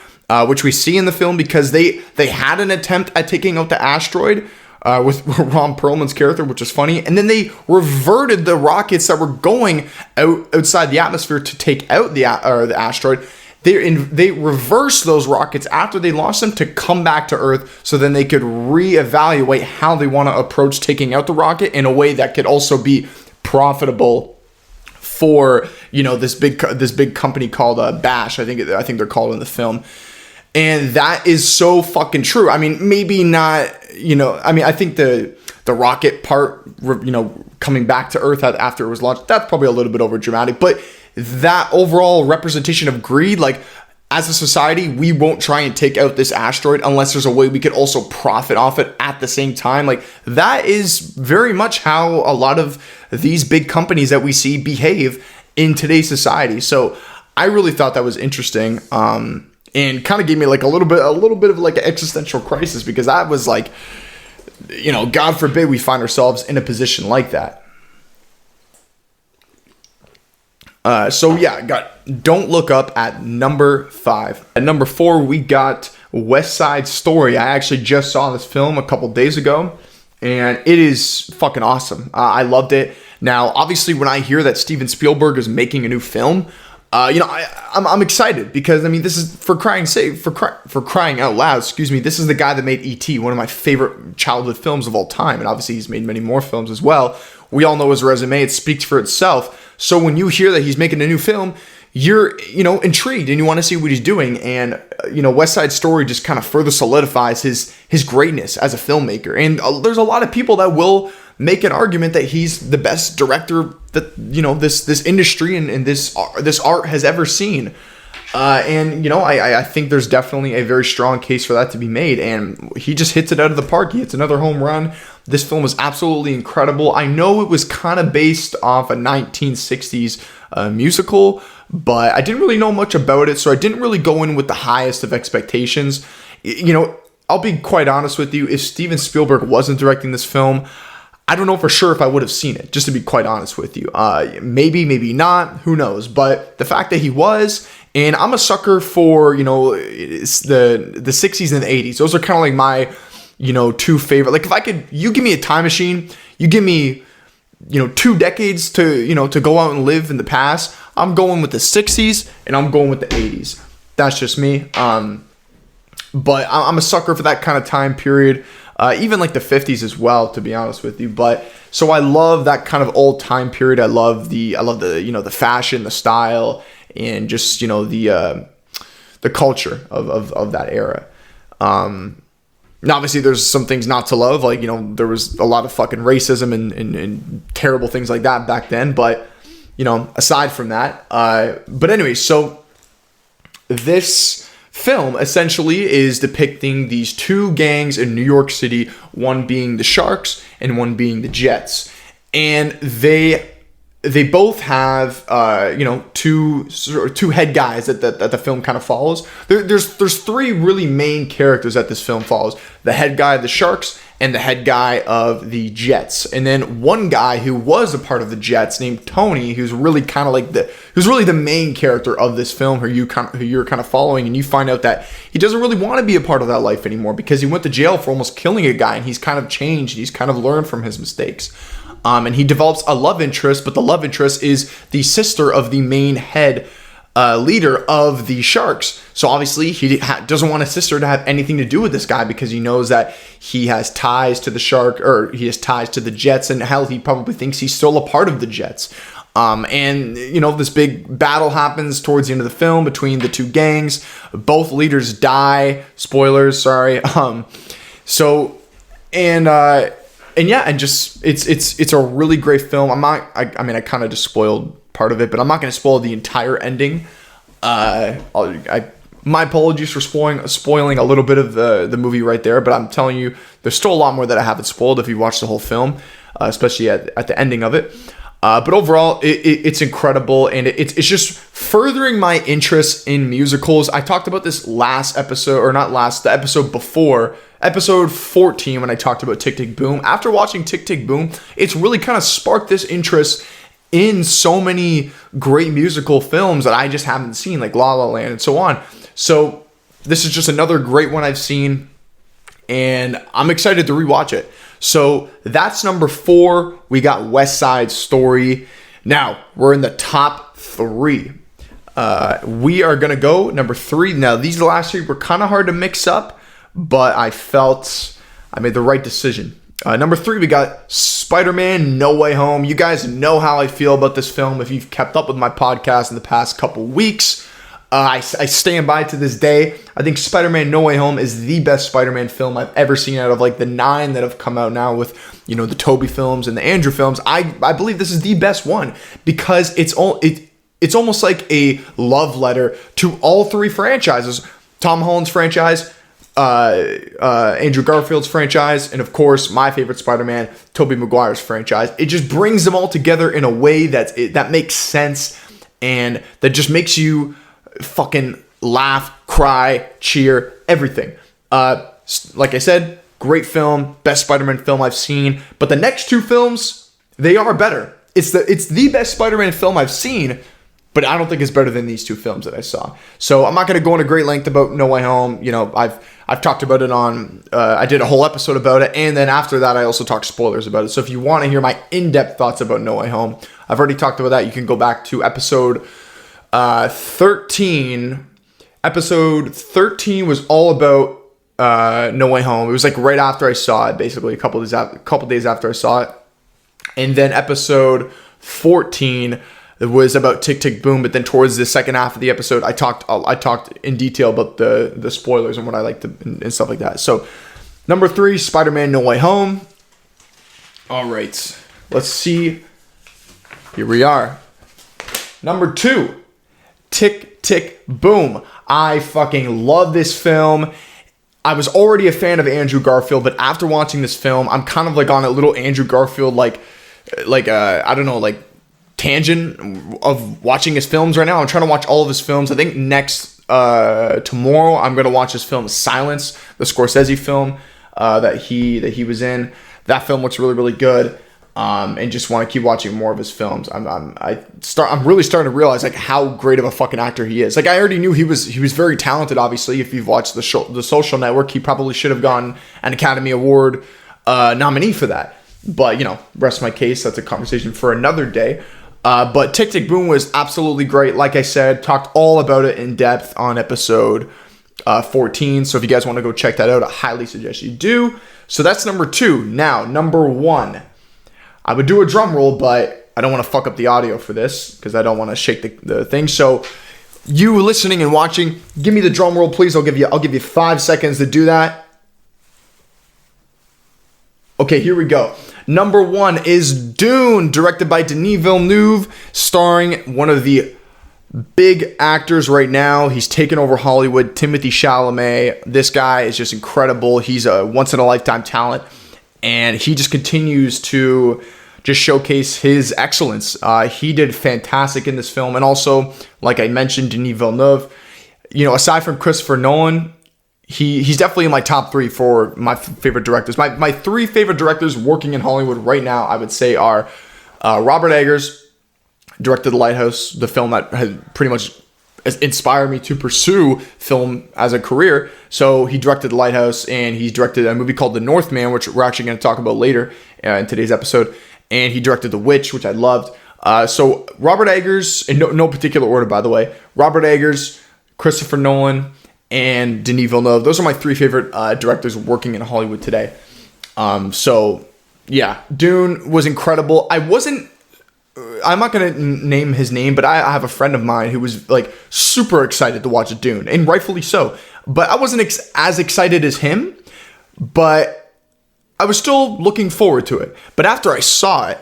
which we see in the film, because they had an attempt at taking out the asteroid with Ron Perlman's character, which is funny. And then they reverted the rockets that were going outside the atmosphere to take out the asteroid. They reversed those rockets after they launched them to come back to Earth, so then they could reevaluate how they want to approach taking out the rocket in a way that could also be profitable for this big company called Bash. I think they're called in the film. And that is so fucking true. I mean, maybe not, I think the rocket part, coming back to Earth after it was launched, that's probably a little bit over dramatic. But that overall representation of greed, like, as a society, we won't try and take out this asteroid unless there's a way we could also profit off it at the same time. Like, that is very much how a lot of these big companies that we see behave in today's society. So I really thought that was interesting. And kind of gave me like a little bit of like an existential crisis, because that was like, God forbid we find ourselves in a position like that. Got Don't Look Up at number 5. At number 4, we got West Side Story. I actually just saw this film a couple days ago, and it is fucking awesome. I loved it. Now, obviously, when I hear that Steven Spielberg is making a new film, I'm excited, because this is for crying out loud. Excuse me. This is the guy that made E.T., one of my favorite childhood films of all time, and obviously he's made many more films as well. We all know his resume; it speaks for itself. So when you hear that he's making a new film, you're intrigued and you want to see what he's doing. And West Side Story just kind of further solidifies his greatness as a filmmaker. And there's a lot of people that will make an argument that he's the best director that this industry and this art has ever seen. I think there's definitely a very strong case for that to be made, and he just hits it out of the park. He hits another home run. This film is absolutely incredible. I know it was kind of based off a 1960s musical, but I didn't really know much about it, so I didn't really go in with the highest of expectations. I'll be quite honest with you. If Steven Spielberg wasn't directing this film, I don't know for sure if I would have seen it, just to be quite honest with you. Maybe not, who knows? But the fact that he was, and I'm a sucker for, it's the 60s and the 80s. Those are kind of like my, two favorite. Like if you give me a time machine, you give me, 2 decades to go out and live in the past, I'm going with the 60s and I'm going with the 80s. That's just me. But I'm a sucker for that kind of time period. Even like the 50s as well, to be honest with you. But so I love that kind of old time period. I love the the fashion, the style, and just the culture of that era. Now obviously there's some things not to love, like there was a lot of fucking racism and terrible things like that back then. But aside from that, but anyway, so this film essentially is depicting these two gangs in New York City, one being the Sharks and one being the Jets, and they both have two head guys that the film kind of follows. There's 3 really main characters that this film follows: the head guy of the Sharks and the head guy of the Jets, and then one guy who was a part of the Jets named Tony, who's really kind of like who's really the main character of this film, who you're kind of following, and you find out that he doesn't really want to be a part of that life anymore because he went to jail for almost killing a guy, and he's kind of changed. He's kind of learned from his mistakes. And he develops a love interest, but the love interest is the sister of the main head leader of the Sharks. So obviously he doesn't want his sister to have anything to do with this guy because he knows that he has ties to the Shark, or he has ties to the Jets, and hell, he probably thinks he's still a part of the Jets. And this big battle happens towards the end of the film between the two gangs. Both leaders die. Spoilers, sorry. It's a really great film. I kind of just spoiled part of it, but I'm not going to spoil the entire ending. My apologies for spoiling a little bit of the movie right there, but I'm telling you, there's still a lot more that I haven't spoiled if you watch the whole film, especially at the ending of it. But overall, it's incredible, and it's just furthering my interest in musicals. I talked about this last episode, or not last, the episode before, episode 14, when I talked about Tick, Tick, Boom. After watching Tick, Tick, Boom, it's really kind of sparked this interest in so many great musical films that I just haven't seen, like La La Land and so on. So this is just another great one I've seen, and I'm excited to rewatch it. So that's number 4. We got West Side Story. Now we're in the top 3. We are gonna go number 3. Now these last 3 were kind of hard to mix up, but I felt I made the right decision. Number 3, we got Spider-Man No Way Home. You guys know how I feel about this film if you've kept up with my podcast in the past couple weeks. I stand by to this day. I think Spider-Man No Way Home is the best Spider-Man film I've ever seen out of like the 9 that have come out now with, the Tobey films and the Andrew films. I believe this is the best one because it's almost like a love letter to all 3 franchises. Tom Holland's franchise, Andrew Garfield's franchise, and of course my favorite Spider-Man, Tobey Maguire's franchise. It just brings them all together in a way that makes sense and that just makes you fucking laugh, cry, cheer, everything. Like I said, great film, best Spider-Man film I've seen. But the next 2 films, they are better. It's the best Spider-Man film I've seen, but I don't think it's better than these 2 films that I saw. So I'm not going to go into great length about No Way Home. I've talked about it on, I did a whole episode about it, and then after that I also talked spoilers about it. So if you want to hear my in-depth thoughts about No Way Home, I've already talked about that. You can go back to episode 13. Episode 13 was all about No Way Home. It was like right after I saw it, basically a couple days after I saw it. And then episode 14 was about Tick, Tick, Boom. But then towards the second half of the episode, I talked in detail about the spoilers and what I liked and stuff like that. So number 3, Spider-Man No Way Home. All right, let's see. Here we are. Number 2, Tick, Tick, Boom. I fucking love this film. I was already a fan of Andrew Garfield, but after watching this film, I'm kind of like on a little Andrew Garfield like tangent of watching his films right now. I'm trying to watch all of his films. I think tomorrow I'm going to watch his film Silence, the Scorsese film that he was in. that film looks really, really good. And just want to keep watching more of his films. I'm really starting to realize like how great of a fucking actor he is. Like I already knew he was very talented. Obviously, if you've watched the Social Network, he probably should have gotten an Academy Award nominee for that. But rest my case. That's a conversation for another day. But Tick, Tick, Boom was absolutely great. Like I said, talked all about it in depth on episode 14. So if you guys want to go check that out, I highly suggest you do. So that's number 2. Now, number 1. I would do a drum roll, but I don't want to fuck up the audio for this because I don't want to shake the thing. So you listening and watching, give me the drum roll, please. I'll give you 5 seconds to do that. Okay, here we go. Number 1 is Dune, directed by Denis Villeneuve, starring one of the big actors right now. He's taken over Hollywood, Timothée Chalamet. This guy is just incredible. He's a once-in-a-lifetime talent, and he just continues to just showcase his excellence. He did fantastic in this film, and also, like I mentioned, Denis Villeneuve. Aside from Christopher Nolan, he's definitely in my top 3 for my favorite directors. My 3 favorite directors working in Hollywood right now, I would say, are Robert Eggers, directed The Lighthouse, the film that has pretty much inspired me to pursue film as a career. So he directed The Lighthouse, and he's directed a movie called The Northman, which we're actually going to talk about later in today's episode. And he directed The Witch, which I loved. So Robert Eggers, in no particular order, by the way, Robert Eggers, Christopher Nolan, and Denis Villeneuve. Those are my 3 favorite directors working in Hollywood today. So yeah, Dune was incredible. I'm not going to name his name, but I have a friend of mine who was like super excited to watch Dune, and rightfully so. But I wasn't as excited as him, but I was still looking forward to it. But after I saw it,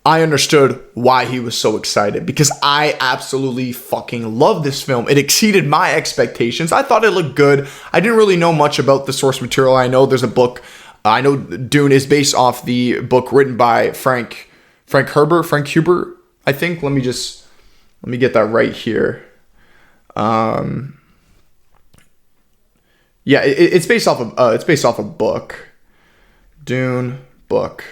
I understood why he was so excited, because I absolutely fucking love this film. It exceeded my expectations. I thought it looked good. I didn't really know much about the source material. I know there's a book. I know Dune is based off the book written by Frank Huber, I think. Let me get that right here. Yeah, it's based off a book. Dune book.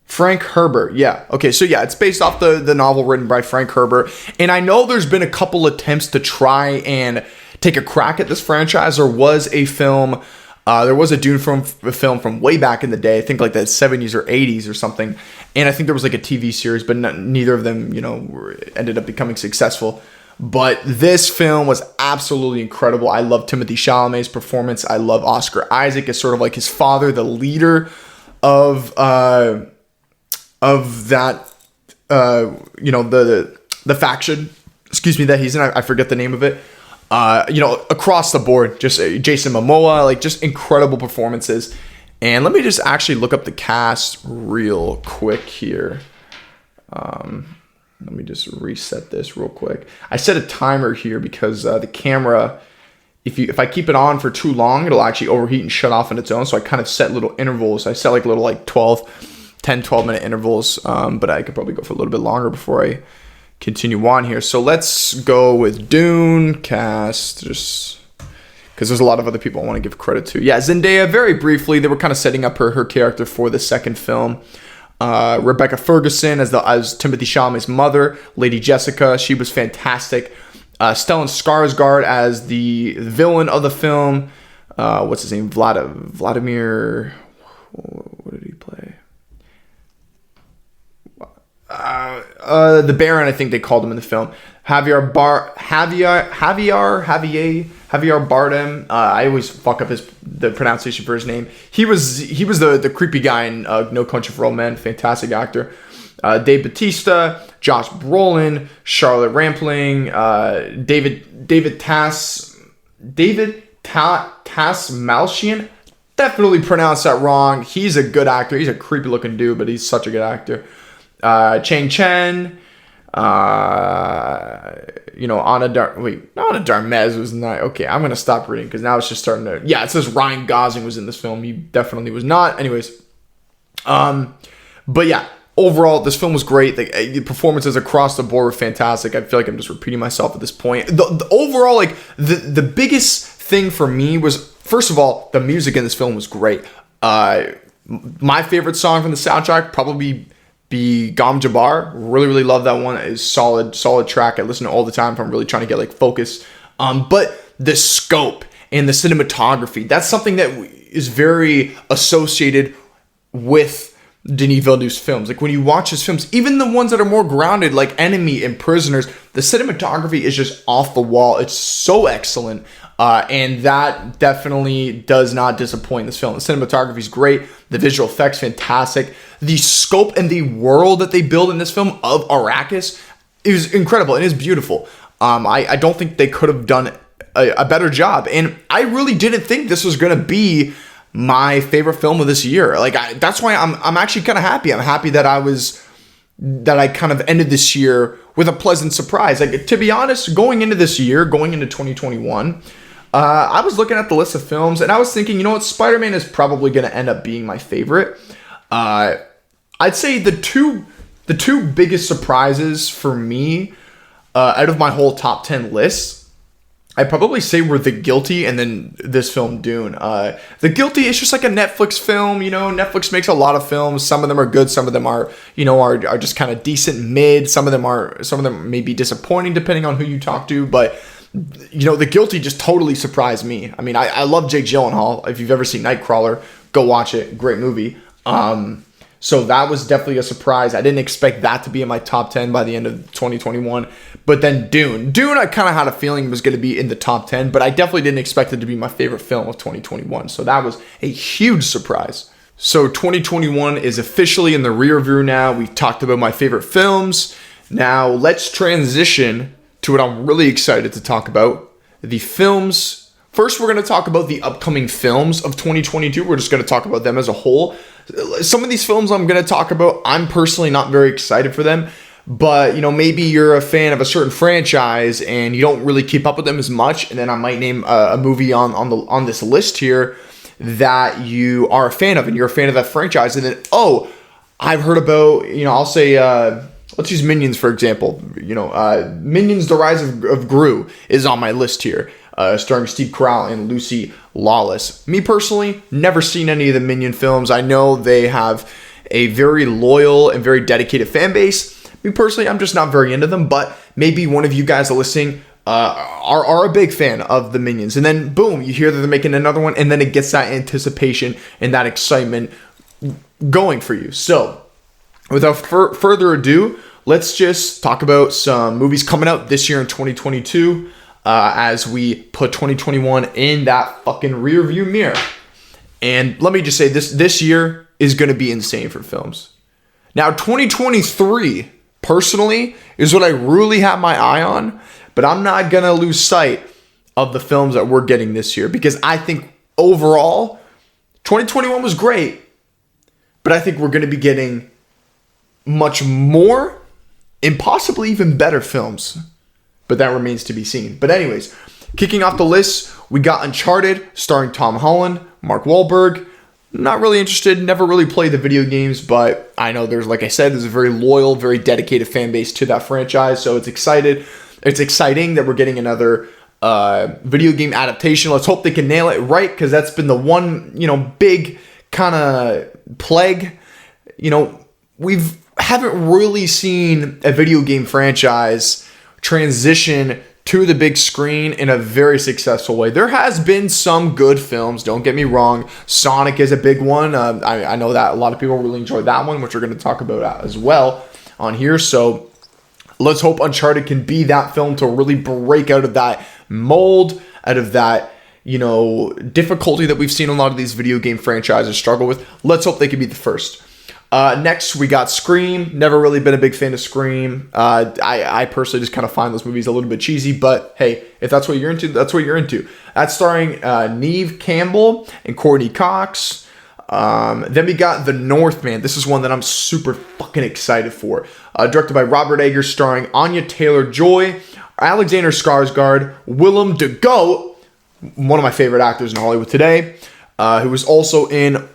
Frank Herbert. Yeah. Okay. So yeah, it's based off the novel written by Frank Herbert. And I know there's been a couple attempts to try and take a crack at this franchise. There was a film. There was a Dune film from way back in the day. I think like the 70s or 80s or something. And I think there was like a TV series, but neither of them, ended up becoming successful. But this film was absolutely incredible. I love Timothée Chalamet's performance. I love Oscar Isaac as sort of like his father, the leader of that, the faction, that he's in. I forget the name of it. Across the board, just Jason Momoa, like just incredible performances. And let me just actually look up the cast real quick here. Let me just reset this real quick. I set a timer here because the camera, if I keep it on for too long, it'll actually overheat and shut off on its own. So I kind of set little intervals. I set like little 12 minute intervals. But I could probably go for a little bit longer before I continue on here. So let's go with Dune Cast, just because there's a lot of other people I want to give credit to. Yeah, Zendaya, very briefly, they were kind of setting up her character for the second film. Rebecca Ferguson as Timothée Chalamet's mother, Lady Jessica, she was fantastic. Stellan Skarsgård as the villain of the film. What's his name? Vladimir. What did he play? The Baron, I think they called him in the film. Javier Bardem. I always fuck up the pronunciation for his name. He was the creepy guy in No Country for Old Men. Fantastic actor. Dave Bautista, Josh Brolin, Charlotte Rampling, David Tasmalchian. Definitely pronounced that wrong. He's a good actor. He's a creepy looking dude, but he's such a good actor. Chang Chen. Ana Darmez was not. Okay, I'm going to stop reading because now it's just starting to. Yeah, it says Ryan Gosling was in this film. He definitely was not. Anyways. But yeah, overall, this film was great. The performances across the board were fantastic. I feel like I'm just repeating myself at this point. The overall, like, the biggest thing for me was, first of all, the music in this film was great. My favorite song from the soundtrack probably be Gam Jabbar. Really love that one. It's solid track. I listen to it all the time if I'm really trying to get like focused. But the scope and the cinematography, that's something that is very associated with Denis Villeneuve's films. Like when you watch his films, even the ones that are more grounded, like Enemy and Prisoners, the cinematography is just off the wall. It's so excellent. And that definitely does not disappoint in this film. The cinematography is great. The visual effects, fantastic. The scope and the world that they build in this film of Arrakis is incredible and is beautiful. I don't think they could have done a better job. And I really didn't think this was going to be my favorite film of this year. Like that's why I'm actually kind of happy. I'm happy that I kind of ended this year with a pleasant surprise. Like to be honest, going into 2021, I was looking at the list of films and I was thinking, you know what, Spider-Man is probably going to end up being my favorite. I'd say the two biggest surprises for me out of my whole top 10 list, I'd probably say were The Guilty and then this film, Dune. The Guilty is just like a Netflix film. You know, Netflix makes a lot of films. Some of them are good. Some of them are just kind of decent mid. Some of them may be disappointing depending on who you talk to. But, you know, The Guilty just totally surprised me. I mean, I love Jake Gyllenhaal. If you've ever seen Nightcrawler, go watch it. Great movie. So that was definitely a surprise. I didn't expect that to be in my top 10 by the end of 2021. But then Dune, I kind of had a feeling was going to be in the top 10, but I definitely didn't expect it to be my favorite film of 2021. So that was a huge surprise. So 2021 is officially in the rear view now. We talked about my favorite films. Now let's transition to what I'm really excited to talk about. The films. First, we're going to talk about the upcoming films of 2022. We're just going to talk about them as a whole. Some of these films I'm going to talk about, I'm personally not very excited for them. But, you know, maybe you're a fan of a certain franchise and you don't really keep up with them as much. And then I might name a movie on this list here that you are a fan of and you're a fan of that franchise. And then, I've heard about, you know, I'll say, let's use Minions, for example. You know, Minions, The Rise of Gru is on my list here. Starring Steve Carell and Lucy Lawless. Me personally, never seen any of the Minion films. I know they have a very loyal and very dedicated fan base. Me personally, I'm just not very into them, but maybe one of you guys listening are a big fan of the Minions. And then, boom, you hear that they're making another one, and then it gets that anticipation and that excitement going for you. So, without further ado, let's just talk about some movies coming out this year in 2022. As we put 2021 in that fucking rear view mirror. And let me just say, this year is going to be insane for films. Now, 2023, personally, is what I really have my eye on, but I'm not going to lose sight of the films that we're getting this year, because I think overall, 2021 was great, but I think we're going to be getting much more and possibly even better films. But that remains to be seen. But anyways, kicking off the list, we got Uncharted, starring Tom Holland, Mark Wahlberg. Not really interested, never really played the video games, but I know there's a very loyal, very dedicated fan base to that franchise, so it's exciting that we're getting another video game adaptation. Let's hope they can nail it right, because that's been the one, you know, big kind of plague. You know, haven't really seen a video game franchise transition to the big screen in a very successful way. There has been some good films, don't get me wrong. Sonic is a big one. I know that a lot of people really enjoyed that one, which we're going to talk about as well on here. So let's hope Uncharted can be that film to really break out of that mold, out of that, you know, difficulty that we've seen a lot of these video game franchises struggle with. Let's hope they can be the first. Next, we got Scream. Never really been a big fan of Scream. I personally just kind of find those movies a little bit cheesy, but hey, if that's what you're into, that's what you're into. That's starring Neve Campbell and Courtney Cox. Then we got The Northman. This is one that I'm super fucking excited for. Directed by Robert Eggers, starring Anya Taylor-Joy, Alexander Skarsgård, Willem Dafoe, one of my favorite actors in Hollywood today, who was also in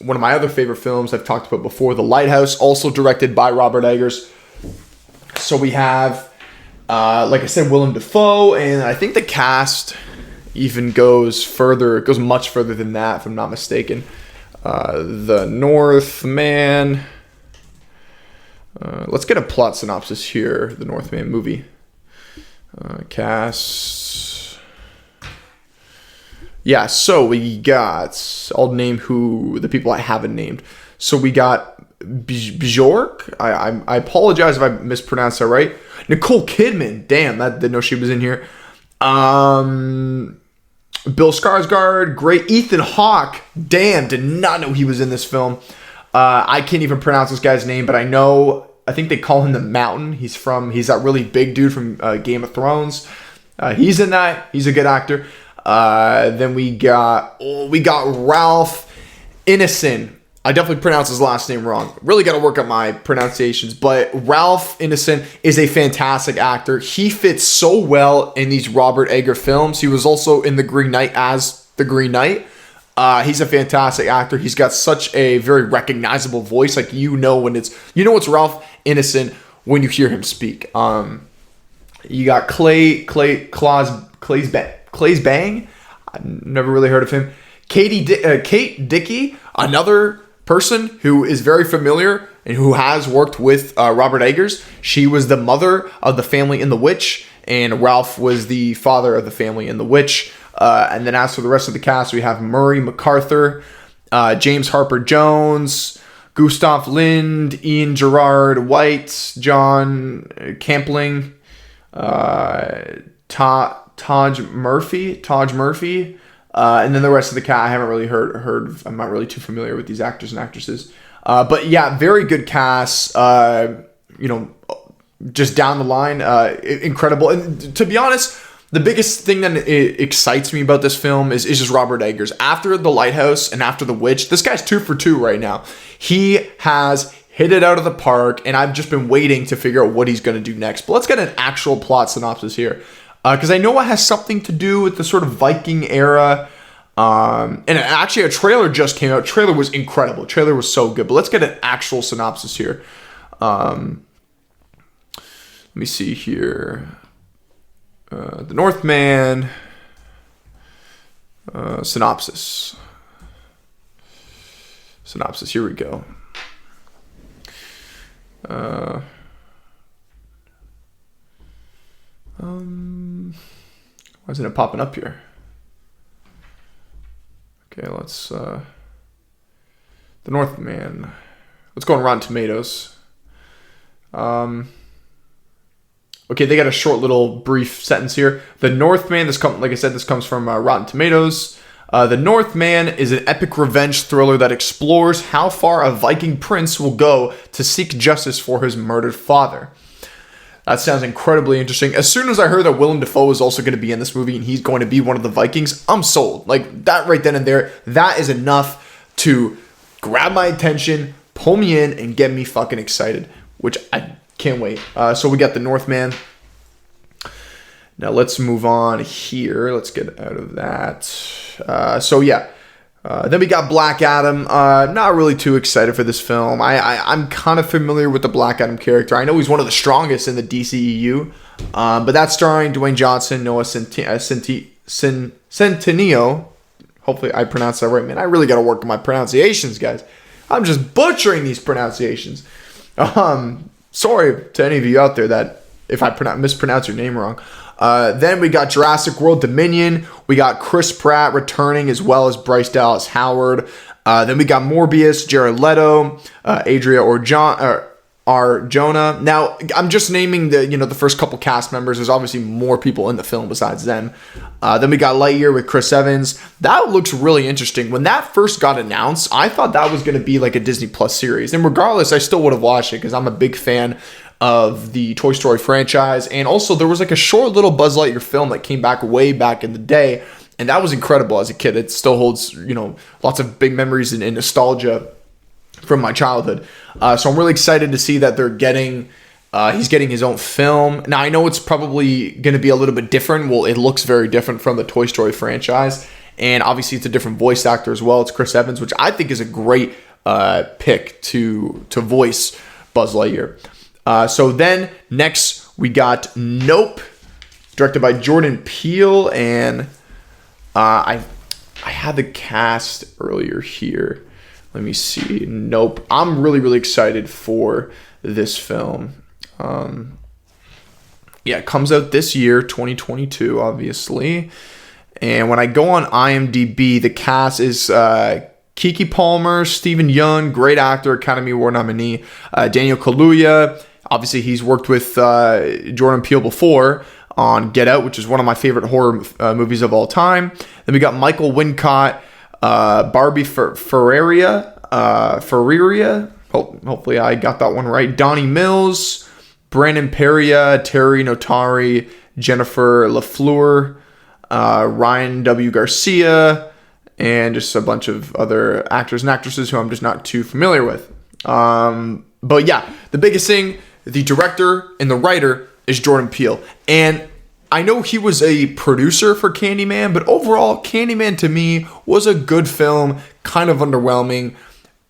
one of my other favorite films I've talked about before, The Lighthouse, also directed by Robert Eggers. So we have, like I said, Willem Dafoe, and I think the cast, even goes further. It goes much further than that, if I'm not mistaken. The Northman. Let's get a plot synopsis here. The Northman movie. Cast. Yeah, so we got. I'll name who the people I haven't named. So we got Bjork. I apologize if I mispronounced that right. Nicole Kidman. Damn, that didn't know she was in here. Bill Skarsgård. Great. Ethan Hawke. Damn, did not know he was in this film. I can't even pronounce this guy's name, but I think they call him the Mountain. He's that really big dude from Game of Thrones. He's in that. He's a good actor. Then we got Ralph Ineson. I definitely pronounced his last name wrong. Really got to work on my pronunciations. But Ralph Ineson is a fantastic actor. He fits so well in these Robert Eggers films. He was also in The Green Knight as the Green Knight. He's a fantastic actor. He's got such a very recognizable voice. Like when it's Ralph Ineson when you hear him speak. You got Claes Bang. I've never really heard of him. Kate Dickey, another person who is very familiar and who has worked with Robert Eggers. She was the mother of the family in The Witch, and Ralph was the father of the family in The Witch. And then as for the rest of the cast, we have Murray MacArthur, James Harper Jones, Gustav Lind, Ian Gerard White, John Campling, Taj Murphy, and then the rest of the cast I haven't really heard of. I'm not really too familiar with these actors and actresses. But yeah, very good cast. Just down the line, incredible. And to be honest, the biggest thing that excites me about this film is just Robert Eggers. After The Lighthouse and after The Witch, this guy's 2 for 2 right now. He has hit it out of the park, and I've just been waiting to figure out what he's going to do next. But let's get an actual plot synopsis here. Because I know it has something to do with the sort of Viking era. And actually a trailer just came out. Trailer was incredible. Trailer was so good. But let's get an actual synopsis here. Let me see here. The Northman. Synopsis. Here we go. Why isn't it popping up here? Okay, let's The Northman. Let's go on Rotten Tomatoes. Okay, they got a short little brief sentence here. The Northman, like I said, this comes from Rotten Tomatoes. The Northman is an epic revenge thriller that explores how far a Viking prince will go to seek justice for his murdered father. That sounds incredibly interesting. As soon as I heard that Willem Dafoe is also going to be in this movie and he's going to be one of the Vikings, I'm sold. Like, that right then and there, that is enough to grab my attention, pull me in, and get me fucking excited, which I can't wait. So we got The Northman. Now let's move on here. Let's get out of that. Then we got Black Adam. Not really too excited for this film. I'm kind of familiar with the Black Adam character. I know he's one of the strongest in the DCEU. But that's starring Dwayne Johnson, Noah Centineo. Hopefully I pronounced that right, man. I really got to work on my pronunciations, guys. I'm just butchering these pronunciations. Sorry to any of you out there that if I mispronounce your name wrong. Then we got Jurassic World Dominion. We got Chris Pratt returning as well as Bryce Dallas Howard. Then we got Morbius, Jared Leto, Adria Arjona. Now, I'm just naming the first couple cast members. There's obviously more people in the film besides them. Then we got Lightyear with Chris Evans. That looks really interesting. When that first got announced, I thought that was going to be like a Disney Plus series. And regardless, I still would have watched it because I'm a big fan of the Toy Story franchise. And also, there was like a short little Buzz Lightyear film that came back way back in the day. And that was incredible as a kid. It still holds, lots of big memories and nostalgia from my childhood. So I'm really excited to see that he's getting his own film. Now, I know it's probably going to be a little bit different. Well, it looks very different from the Toy Story franchise. And obviously, it's a different voice actor as well. It's Chris Evans, which I think is a great pick to voice Buzz Lightyear. So then next we got Nope, directed by Jordan Peele, and I had the cast earlier here. Let me see. Nope. I'm really, really excited for this film. It comes out this year, 2022, obviously. And when I go on IMDb, the cast is Keke Palmer, Stephen Yeun, great actor, Academy Award nominee, Daniel Kaluuya. Obviously, he's worked with Jordan Peele before on Get Out, which is one of my favorite horror movies of all time. Then we got Michael Wincott, Barbie Ferreira. Hopefully I got that one right. Donnie Mills, Brandon Perea, Terry Notary, Jennifer LaFleur, Ryan W. Garcia, and just a bunch of other actors and actresses who I'm just not too familiar with. But yeah, the biggest thing, the director and the writer is Jordan Peele. And I know he was a producer for Candyman, but overall, Candyman to me was a good film, kind of underwhelming.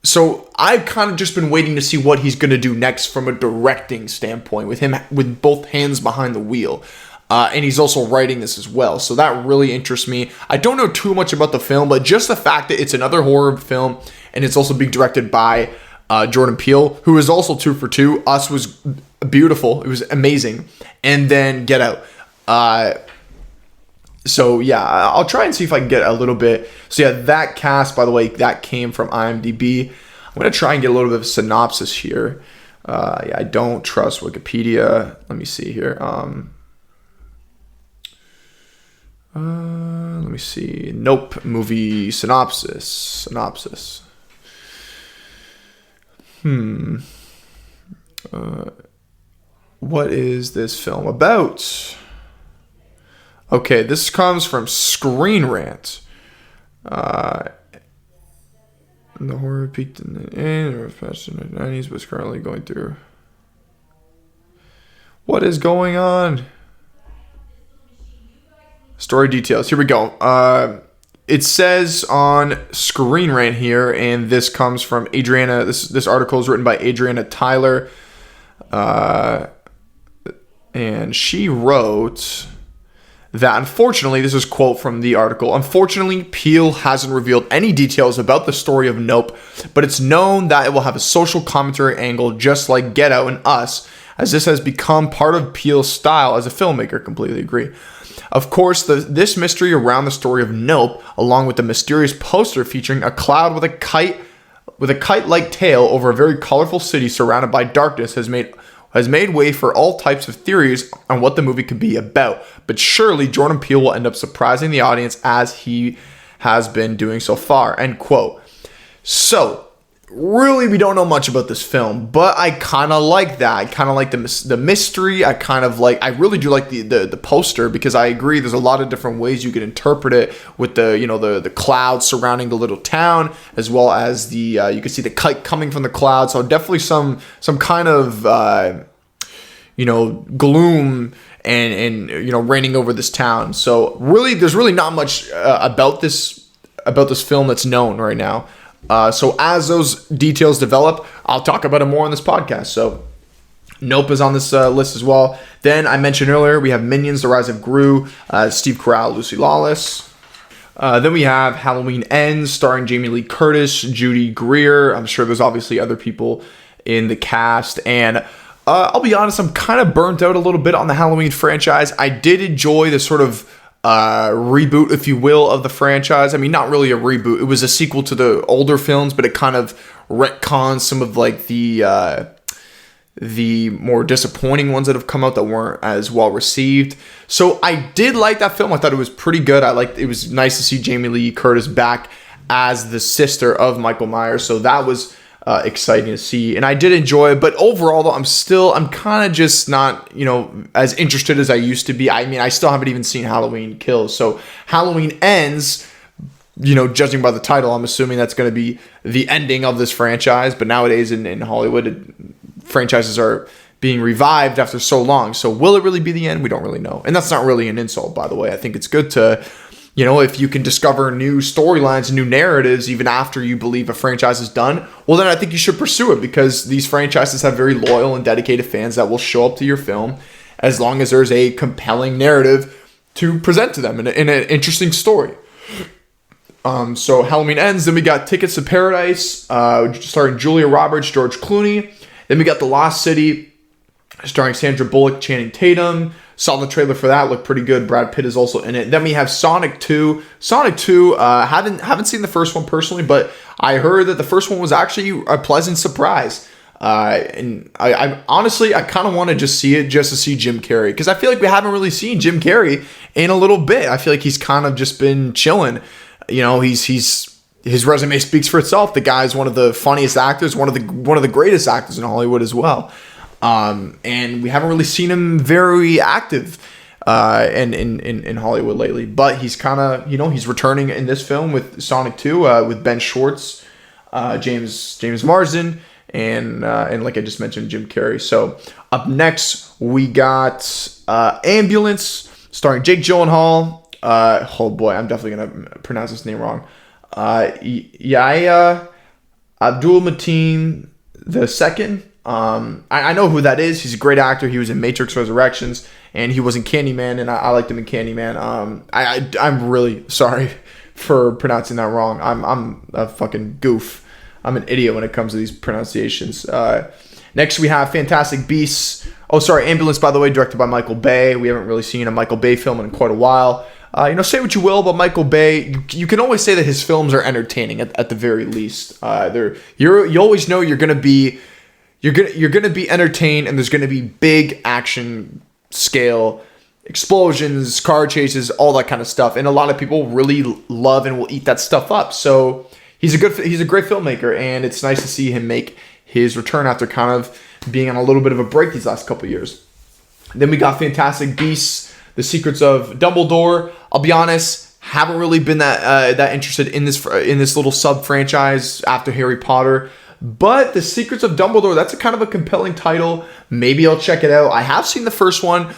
So I've kind of just been waiting to see what he's going to do next from a directing standpoint, with him with both hands behind the wheel. And he's also writing this as well. So that really interests me. I don't know too much about the film, but just the fact that it's another horror film and it's also being directed by Jordan Peele, who is also 2 for 2. Us was beautiful. It was amazing. And then Get Out. So yeah, I'll try and see if I can get a little bit. So yeah, that cast, by the way, that came from IMDb. I'm going to try and get a little bit of a synopsis here. I don't trust Wikipedia. Let me see here. Let me see. Nope. Movie synopsis. What is this film about? Okay, this comes from Screen Rant. The horror peaked in the 90s, but currently going through. What is going on? Story details. Here we go. It says on Screen Rant here, and this comes from Adriana. This article is written by Adriana Tyler. And she wrote that, unfortunately, this is a quote from the article, unfortunately, Peele hasn't revealed any details about the story of Nope, but it's known that it will have a social commentary angle just like Get Out and Us, as this has become part of Peele's style as a filmmaker. Completely agree. Of course, this mystery around the story of Nope, along with the mysterious poster featuring a cloud with a kite-like tail over a very colorful city surrounded by darkness, has made way for all types of theories on what the movie could be about. But surely Jordan Peele will end up surprising the audience as he has been doing so far. End quote. So, really, we don't know much about this film, but I kind of like that. I kind of like the mystery. I really do like the poster, because I agree there's a lot of different ways you could interpret it, with the clouds surrounding the little town, as well as you can see the kite coming from the cloud. So definitely some kind of gloom and reigning over this town. So really, there's really not much about this film that's known right now. So as those details develop, I'll talk about it more on this podcast. So Nope is on this list as well. Then I mentioned earlier, we have Minions: The Rise of Gru, Steve Carell, Lucy Lawless. Then we have Halloween Ends, starring Jamie Lee Curtis, Judy Greer. I'm sure there's obviously other people in the cast. And I'll be honest, I'm kind of burnt out a little bit on the Halloween franchise. I did enjoy the sort of reboot, if you will, of the franchise. I mean, not really a reboot. It was a sequel to the older films, but it kind of retcons some of like the more disappointing ones that have come out that weren't as well received. So I did like that film. I thought it was pretty good. It was nice to see Jamie Lee Curtis back as the sister of Michael Myers. So that was exciting to see, and I did enjoy it. But overall, though, I'm kind of just not, as interested as I used to be. I mean, I still haven't even seen Halloween Kills. So Halloween Ends, judging by the title, I'm assuming that's going to be the ending of this franchise. But nowadays in Hollywood, franchises are being revived after so long. So will it really be the end? We don't really know. And that's not really an insult, by the way. I think it's good to, if you can discover new storylines and new narratives even after you believe a franchise is done, well, then I think you should pursue it, because these franchises have very loyal and dedicated fans that will show up to your film as long as there's a compelling narrative to present to them in an interesting story. So Halloween ends. Then we got Tickets to Paradise, starring Julia Roberts, George Clooney. Then we got The Lost City, starring Sandra Bullock, Channing Tatum. Saw the trailer for that, looked pretty good. Brad Pitt is also in it. Then we have Sonic 2. Sonic 2, haven't seen the first one personally, but I heard that the first one was actually a pleasant surprise. And I honestly, I kind of want to just see it just to see Jim Carrey, because I feel like we haven't really seen Jim Carrey in a little bit. I feel like he's kind of just been chilling. You know, his resume speaks for itself. The guy's one of the funniest actors, one of the greatest actors in Hollywood as well. And we haven't really seen him very active in Hollywood lately. But he's kind of, you know, he's returning in this film with Sonic 2 with Ben Schwartz, James Marsden, and like I just mentioned, Jim Carrey. So up next we got Ambulance, starring Jake Gyllenhaal. Oh boy, I'm definitely gonna pronounce this name wrong. Yahya Abdul Mateen II. I know who that is. He's a great actor. He was in Matrix Resurrections, and he was in Candyman, and I liked him in Candyman. I'm really sorry for pronouncing that wrong. I'm a fucking goof. I'm an idiot when it comes to these pronunciations. Next, we have Fantastic Beasts. Oh, sorry, Ambulance, by the way, directed by Michael Bay. We haven't really seen a Michael Bay film in quite a while. Say what you will about Michael Bay. You can always say that his films are entertaining at the very least. You always know you're gonna be entertained, and there's gonna be big action scale explosions, car chases, all that kind of stuff. And a lot of people really love and will eat that stuff up. So he's a great filmmaker, and it's nice to see him make his return after kind of being on a little bit of a break these last couple of years. Then we got Fantastic Beasts: The Secrets of Dumbledore. I'll be honest, haven't really been that interested in this little sub franchise after Harry Potter. But The Secrets of Dumbledore, that's a kind of a compelling title. Maybe I'll check it out. I have seen the first one,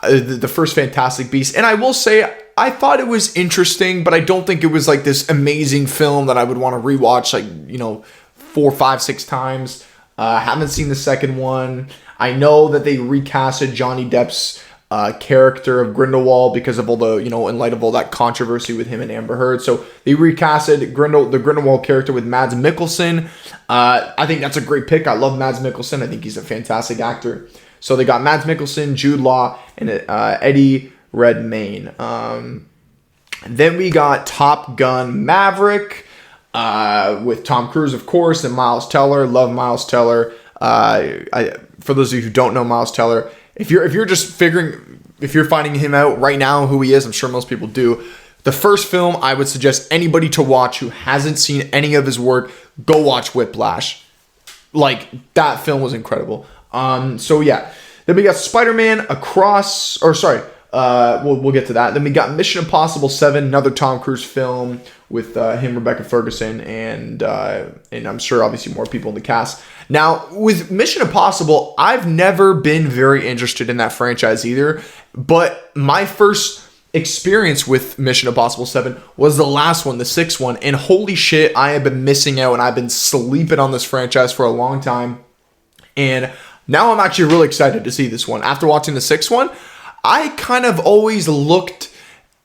the first Fantastic Beasts, and I will say I thought it was interesting, but I don't think it was like this amazing film that I would want to rewatch 4, 5, 6 times. Haven't seen the second one. I know that they recasted Johnny Depp's character of Grindelwald because of all the, in light of all that controversy with him and Amber Heard. So they recasted the Grindelwald character with Mads Mikkelsen. I think that's a great pick. I love Mads Mikkelsen. I think he's a fantastic actor. So they got Mads Mikkelsen, Jude Law, and Eddie Redmayne. Then we got Top Gun Maverick with Tom Cruise, of course, and Miles Teller. Love Miles Teller. For those of you who don't know Miles Teller, if you're finding him out right now who he is, I'm sure most people do. The first film I would suggest anybody to watch who hasn't seen any of his work, go watch Whiplash. Like, that film was incredible. So yeah. Then we got Spider-Man we'll get to that. Then we got Mission Impossible 7, another Tom Cruise film with him, Rebecca Ferguson, and I'm sure obviously more people in the cast. Now, with Mission Impossible, I've never been very interested in that franchise either, but my first experience with Mission Impossible 7 was the last one, the 6th one, and holy shit, I have been missing out, and I've been sleeping on this franchise for a long time, and now I'm actually really excited to see this one. After watching the 6th one, I kind of always looked,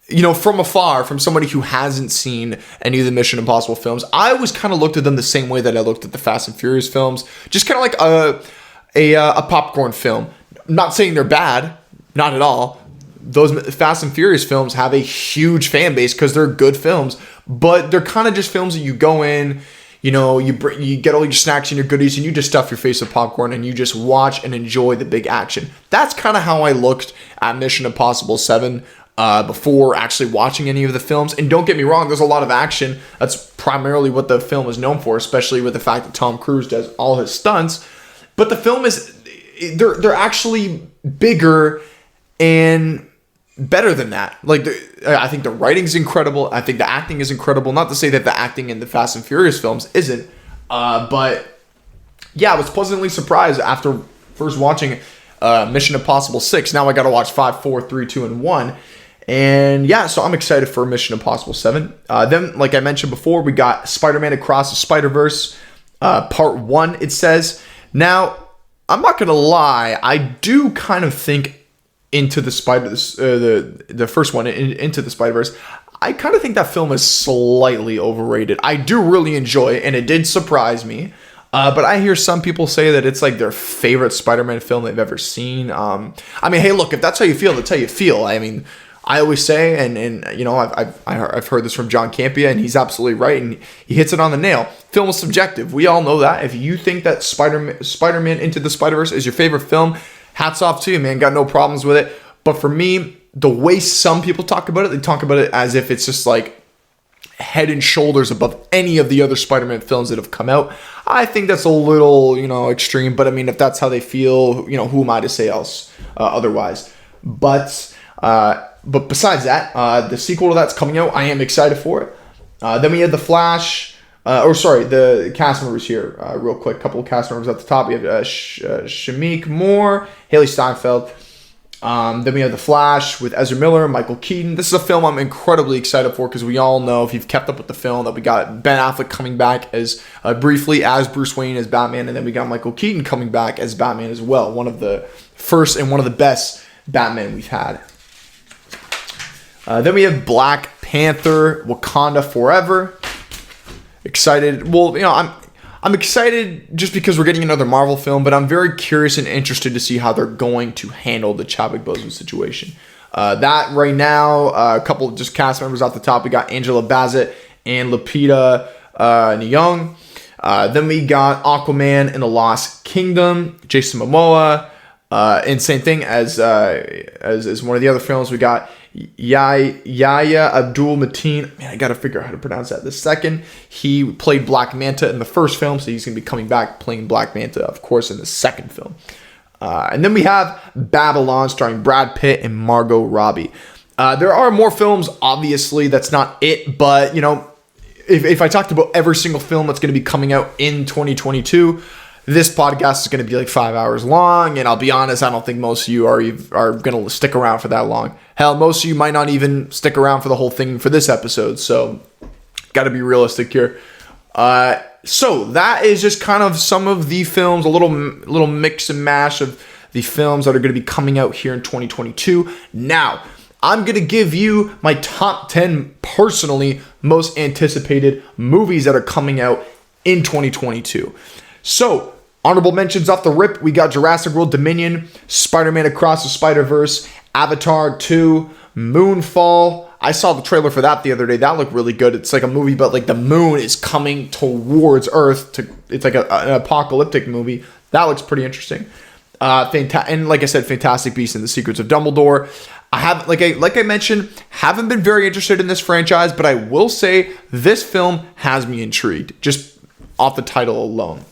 from afar, from somebody who hasn't seen any of the Mission Impossible films, I always kind of looked at them the same way that I looked at the Fast and Furious films. Just kind of like a popcorn film. I'm not saying they're bad, not at all. Those Fast and Furious films have a huge fan base because they're good films, but they're kind of just films that you go in, you get all your snacks and your goodies, and you just stuff your face with popcorn and you just watch and enjoy the big action. That's kind of how I looked at Mission Impossible 7 before actually watching any of the films. And don't get me wrong, there's a lot of action. That's primarily what the film is known for, especially with the fact that Tom Cruise does all his stunts. But the film they're actually bigger and better than that. I think the writing's incredible. I think the acting is incredible. Not to say that the acting in the Fast and Furious films isn't, but yeah, I was pleasantly surprised after first watching Mission Impossible 6. Now I got to watch 5, 4, 3, 2, and 1. And yeah, so I'm excited for Mission Impossible 7. Then, like I mentioned before, we got Spider-Man Across the Spider-Verse, Part 1, it says. Now, I'm not going to lie, I do kind of think Into the Spider, the first one, Into the Spider-Verse, I kind of think that film is slightly overrated. I do really enjoy it, and it did surprise me. But I hear some people say that it's like their favorite Spider-Man film they've ever seen. I mean, hey, look, if that's how you feel, that's how you feel. I mean, I always say, and you know, I've heard this from John Campea, and he's absolutely right, and he hits it on the nail. Film is subjective. We all know that. If you think that Spider-Man Into the Spider-Verse is your favorite film, hats off to you, man. Got no problems with it. But for me, the way some people talk about it, they talk about it as if it's just like head and shoulders above any of the other Spider-Man films that have come out. I think that's a little, you know, extreme. But I mean, if that's how they feel, you know, who am I to say else otherwise? But besides that, the sequel to that's coming out. I am excited for it. Then we had The Flash. The cast members here, real quick. Couple of cast members at the top. We have Shameik Moore, Haley Steinfeld. Then we have The Flash with Ezra Miller, Michael Keaton. This is a film I'm incredibly excited for because we all know, if you've kept up with the film, that we got Ben Affleck coming back as briefly as Bruce Wayne as Batman, and then we got Michael Keaton coming back as Batman as well. One of the first and one of the best Batman we've had. Then we have Black Panther, Wakanda Forever. Excited. Well, you know, I'm excited just because we're getting another Marvel film, but I'm very curious and interested to see how they're going to handle the Chadwick Boseman situation. That right now, a couple of just cast members off the top. We got Angela Bassett and Lupita Nyong'o. Then we got Aquaman and the Lost Kingdom, Jason Momoa. And same thing as one of the other films. We got Yahya Abdul-Mateen. Man, I gotta figure out how to pronounce that this second. He played Black Manta in the first film, so he's gonna be coming back playing Black Manta, of course, in the second film. And then we have Babylon, starring Brad Pitt and Margot Robbie. There are more films, obviously. That's not it, but you know, if I talked about every single film that's gonna be coming out in 2022. This podcast is going to be like 5 hours long, and I'll be honest, I don't think most of you are going to stick around for that long. Hell, most of you might not even stick around for the whole thing for this episode, so got to be realistic here. So that is just kind of some of the films, a little mix and mash of the films that are going to be coming out here in 2022. Now, I'm going to give you my top 10 personally most anticipated movies that are coming out in 2022. So, honorable mentions off the rip, we got Jurassic World Dominion, Spider-Man Across the Spider-Verse, Avatar 2, Moonfall. I saw the trailer for that the other day. That looked really good. It's like a movie, but like the moon is coming towards Earth. It's like an apocalyptic movie. That looks pretty interesting. And like I said, Fantastic Beasts and the Secrets of Dumbledore. I have, like I mentioned, haven't been very interested in this franchise, but I will say this film has me intrigued, just off the title alone.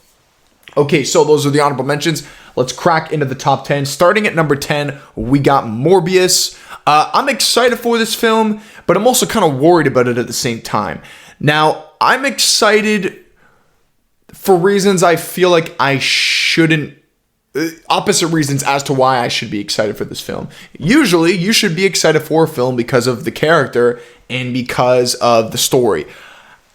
Okay, so those are the honorable mentions. Let's crack into the top 10. Starting at number 10, we got Morbius. I'm excited for this film, but I'm also kind of worried about it at the same time. Now, I'm excited for reasons I feel like I shouldn't, opposite reasons as to why I should be excited for this film. Usually, you should be excited for a film because of the character and because of the story.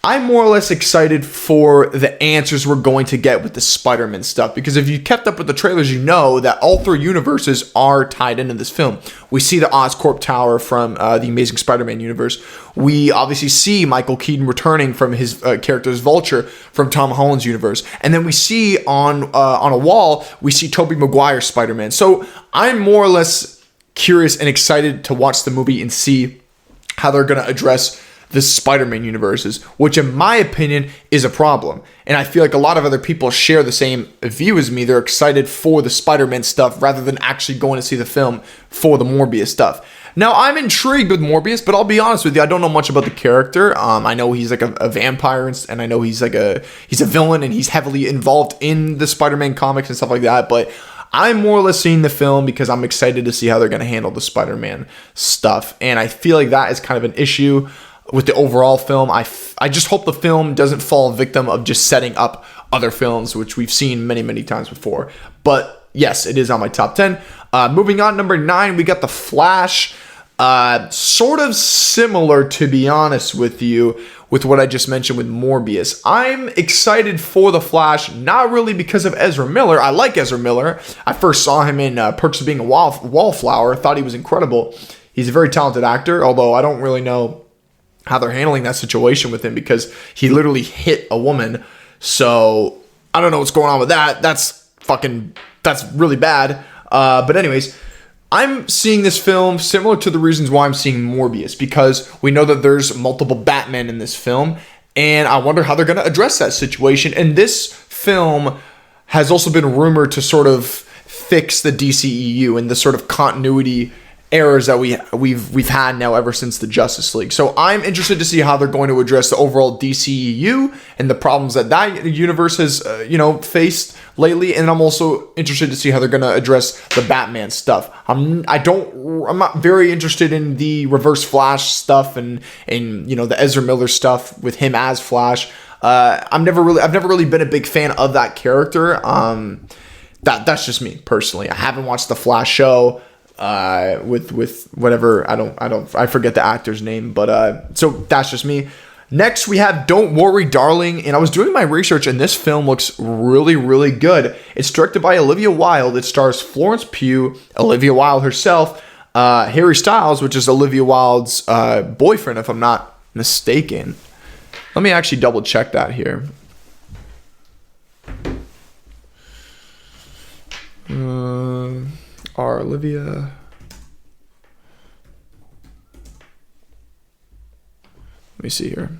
I'm more or less excited for the answers we're going to get with the Spider-Man stuff, because if you kept up with the trailers, you know that all three universes are tied into this film. We see the Oscorp Tower from the Amazing Spider-Man universe. We obviously see Michael Keaton returning from his character as Vulture from Tom Holland's universe. And then we see on a wall, we see Tobey Maguire's Spider-Man. So I'm more or less curious and excited to watch the movie and see how they're going to address the Spider-Man universes, which in my opinion is a problem. And I feel like a lot of other people share the same view as me. They're excited for the Spider-Man stuff rather than actually going to see the film for the Morbius stuff. Now, I'm intrigued with Morbius, but I'll be honest with you, I don't know much about the character. I know he's like a vampire, and I know he's a villain, and he's heavily involved in the Spider-Man comics and stuff like that, but I'm more or less seeing the film because I'm excited to see how they're going to handle the Spider-Man stuff. And I feel like that is kind of an issue with the overall film. I just hope the film doesn't fall victim of just setting up other films, which we've seen many, many times before. But yes, it is on my top 10. Moving on, number 9, we got The Flash. Sort of similar, to be honest with you, with what I just mentioned with Morbius. I'm excited for The Flash, not really because of Ezra Miller. I like Ezra Miller. I first saw him in Perks of Being a Wallflower. Thought he was incredible. He's a very talented actor, although I don't really know how they're handling that situation with him, because he literally hit a woman. So I don't know what's going on with that. That's really bad. But anyways, I'm seeing this film similar to the reasons why I'm seeing Morbius, because we know that there's multiple Batman in this film, and I wonder how they're going to address that situation. And this film has also been rumored to sort of fix the DCEU and the sort of continuity errors that we've had now ever since the Justice League. So I'm interested to see how they're going to address the overall DCEU and the problems that universe has faced lately. And I'm also interested to see how they're going to address the Batman stuff. I'm not very interested in the Reverse Flash stuff and the Ezra Miller stuff with him as Flash. I've never really been a big fan of that character. That's just me personally. I haven't watched the Flash show with whatever, I forget the actor's name, but so that's just me. Next we have Don't Worry Darling, and I was doing my research and this film looks really, really good. It's directed by Olivia Wilde. It stars Florence Pugh, Olivia Wilde herself, Harry Styles, which is Olivia Wilde's boyfriend if I'm not mistaken. Let me actually double check that here. Olivia. Let me see here.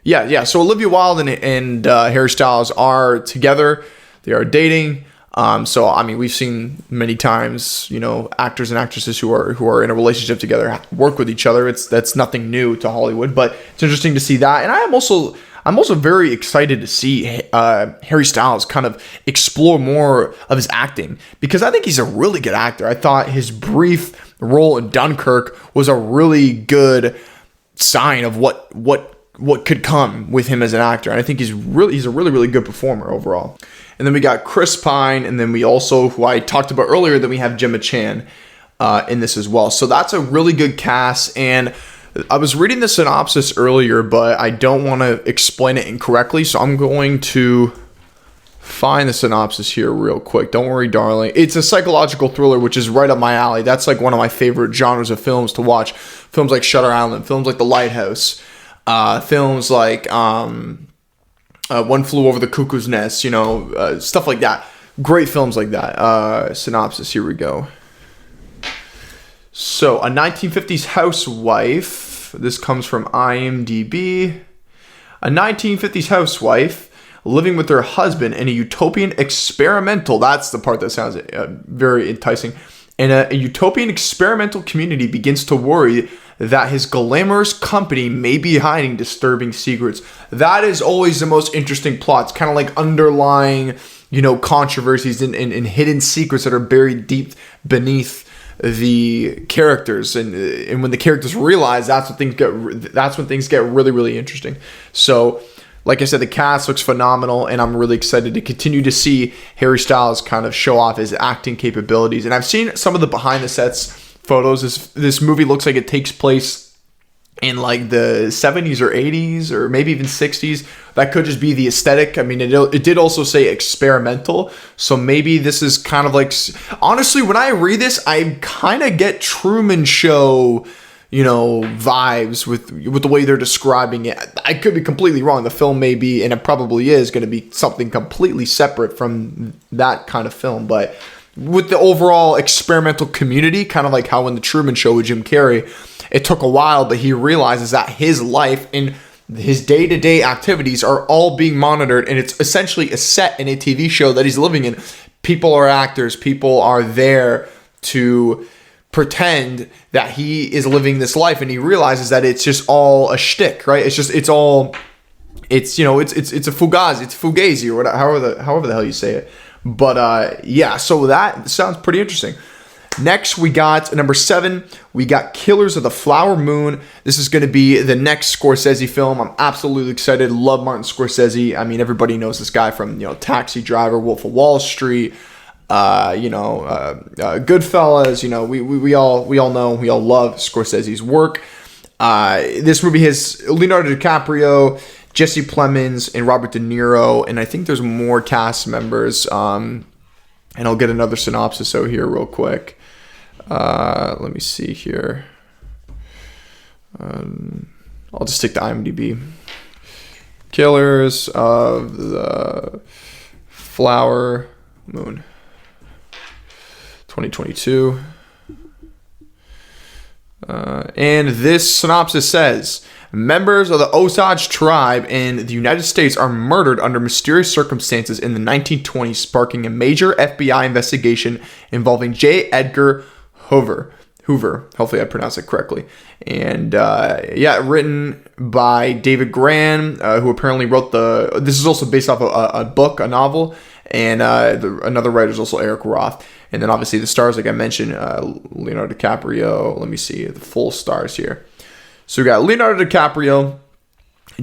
Yeah. So Olivia Wilde and Harry Styles are together. They are dating. So I mean, we've seen many times, actors and actresses who are in a relationship together work with each other. That's nothing new to Hollywood, but it's interesting to see that. And I'm also very excited to see Harry Styles kind of explore more of his acting, because I think he's a really good actor. I thought his brief role in Dunkirk was a really good sign of what could come with him as an actor. And I think he's a really, really good performer overall. And then we got Chris Pine, and then we also, who I talked about earlier, then we have Gemma Chan in this as well. So that's a really good cast. And I was reading the synopsis earlier, but I don't want to explain it incorrectly, so I'm going to find the synopsis here real quick. Don't Worry Darling. It's a psychological thriller, which is right up my alley. That's like one of my favorite genres of films to watch. Films like Shutter Island, films like The Lighthouse, films like One Flew Over the Cuckoo's Nest, stuff like that. Great films like that. Synopsis, here we go. So, a 1950s housewife, this comes from IMDb. A 1950s housewife living with her husband in a utopian experimental, that's the part that sounds very enticing, and a utopian experimental community begins to worry that his glamorous company may be hiding disturbing secrets. That is always the most interesting plots, kind of like underlying, controversies and hidden secrets that are buried deep beneath the characters, and when the characters realize, that's when things get really, really interesting. So, like I said, the cast looks phenomenal, and I'm really excited to continue to see Harry Styles kind of show off his acting capabilities. And I've seen some of the behind the sets photos. This movie looks like it takes place in like the 70s or 80s or maybe even 60s. That could just be the aesthetic. I mean, it did also say experimental, so maybe this is kind of like, honestly, when I read this, I kind of get Truman Show, vibes with the way they're describing it. I could be completely wrong. The film may be, and it probably is, going to be something completely separate from that kind of film, but with the overall experimental community, kind of like how in the Truman Show with Jim Carrey, it took a while, but he realizes that his life and his day-to-day activities are all being monitored, and it's essentially a set in a TV show that he's living in. People are actors. People are there to pretend that he is living this life, and he realizes that it's just all a shtick, right? It's a fugazi, it's fugazi, or whatever, however the hell you say it. But so that sounds pretty interesting. Next, we got number 7. We got Killers of the Flower Moon. This is going to be the next Scorsese film. I'm absolutely excited. Love Martin Scorsese. I mean, everybody knows this guy from Taxi Driver, Wolf of Wall Street, Goodfellas. We all know, we all love Scorsese's work. This movie has Leonardo DiCaprio, Jesse Plemons, and Robert De Niro, and I think there's more cast members. And I'll get another synopsis out here real quick. Let me see here. I'll just stick to IMDb. Killers of the Flower Moon, 2022. And this synopsis says, members of the Osage tribe in the United States are murdered under mysterious circumstances in the 1920s, sparking a major FBI investigation involving J. Edgar Hoover. Hopefully I pronounced it correctly. And written by David Gran, who apparently wrote this is also based off a book, a novel. And another writer is also Eric Roth. And then obviously the stars, like I mentioned, Leonardo DiCaprio. Let me see the full stars here. So we got Leonardo DiCaprio,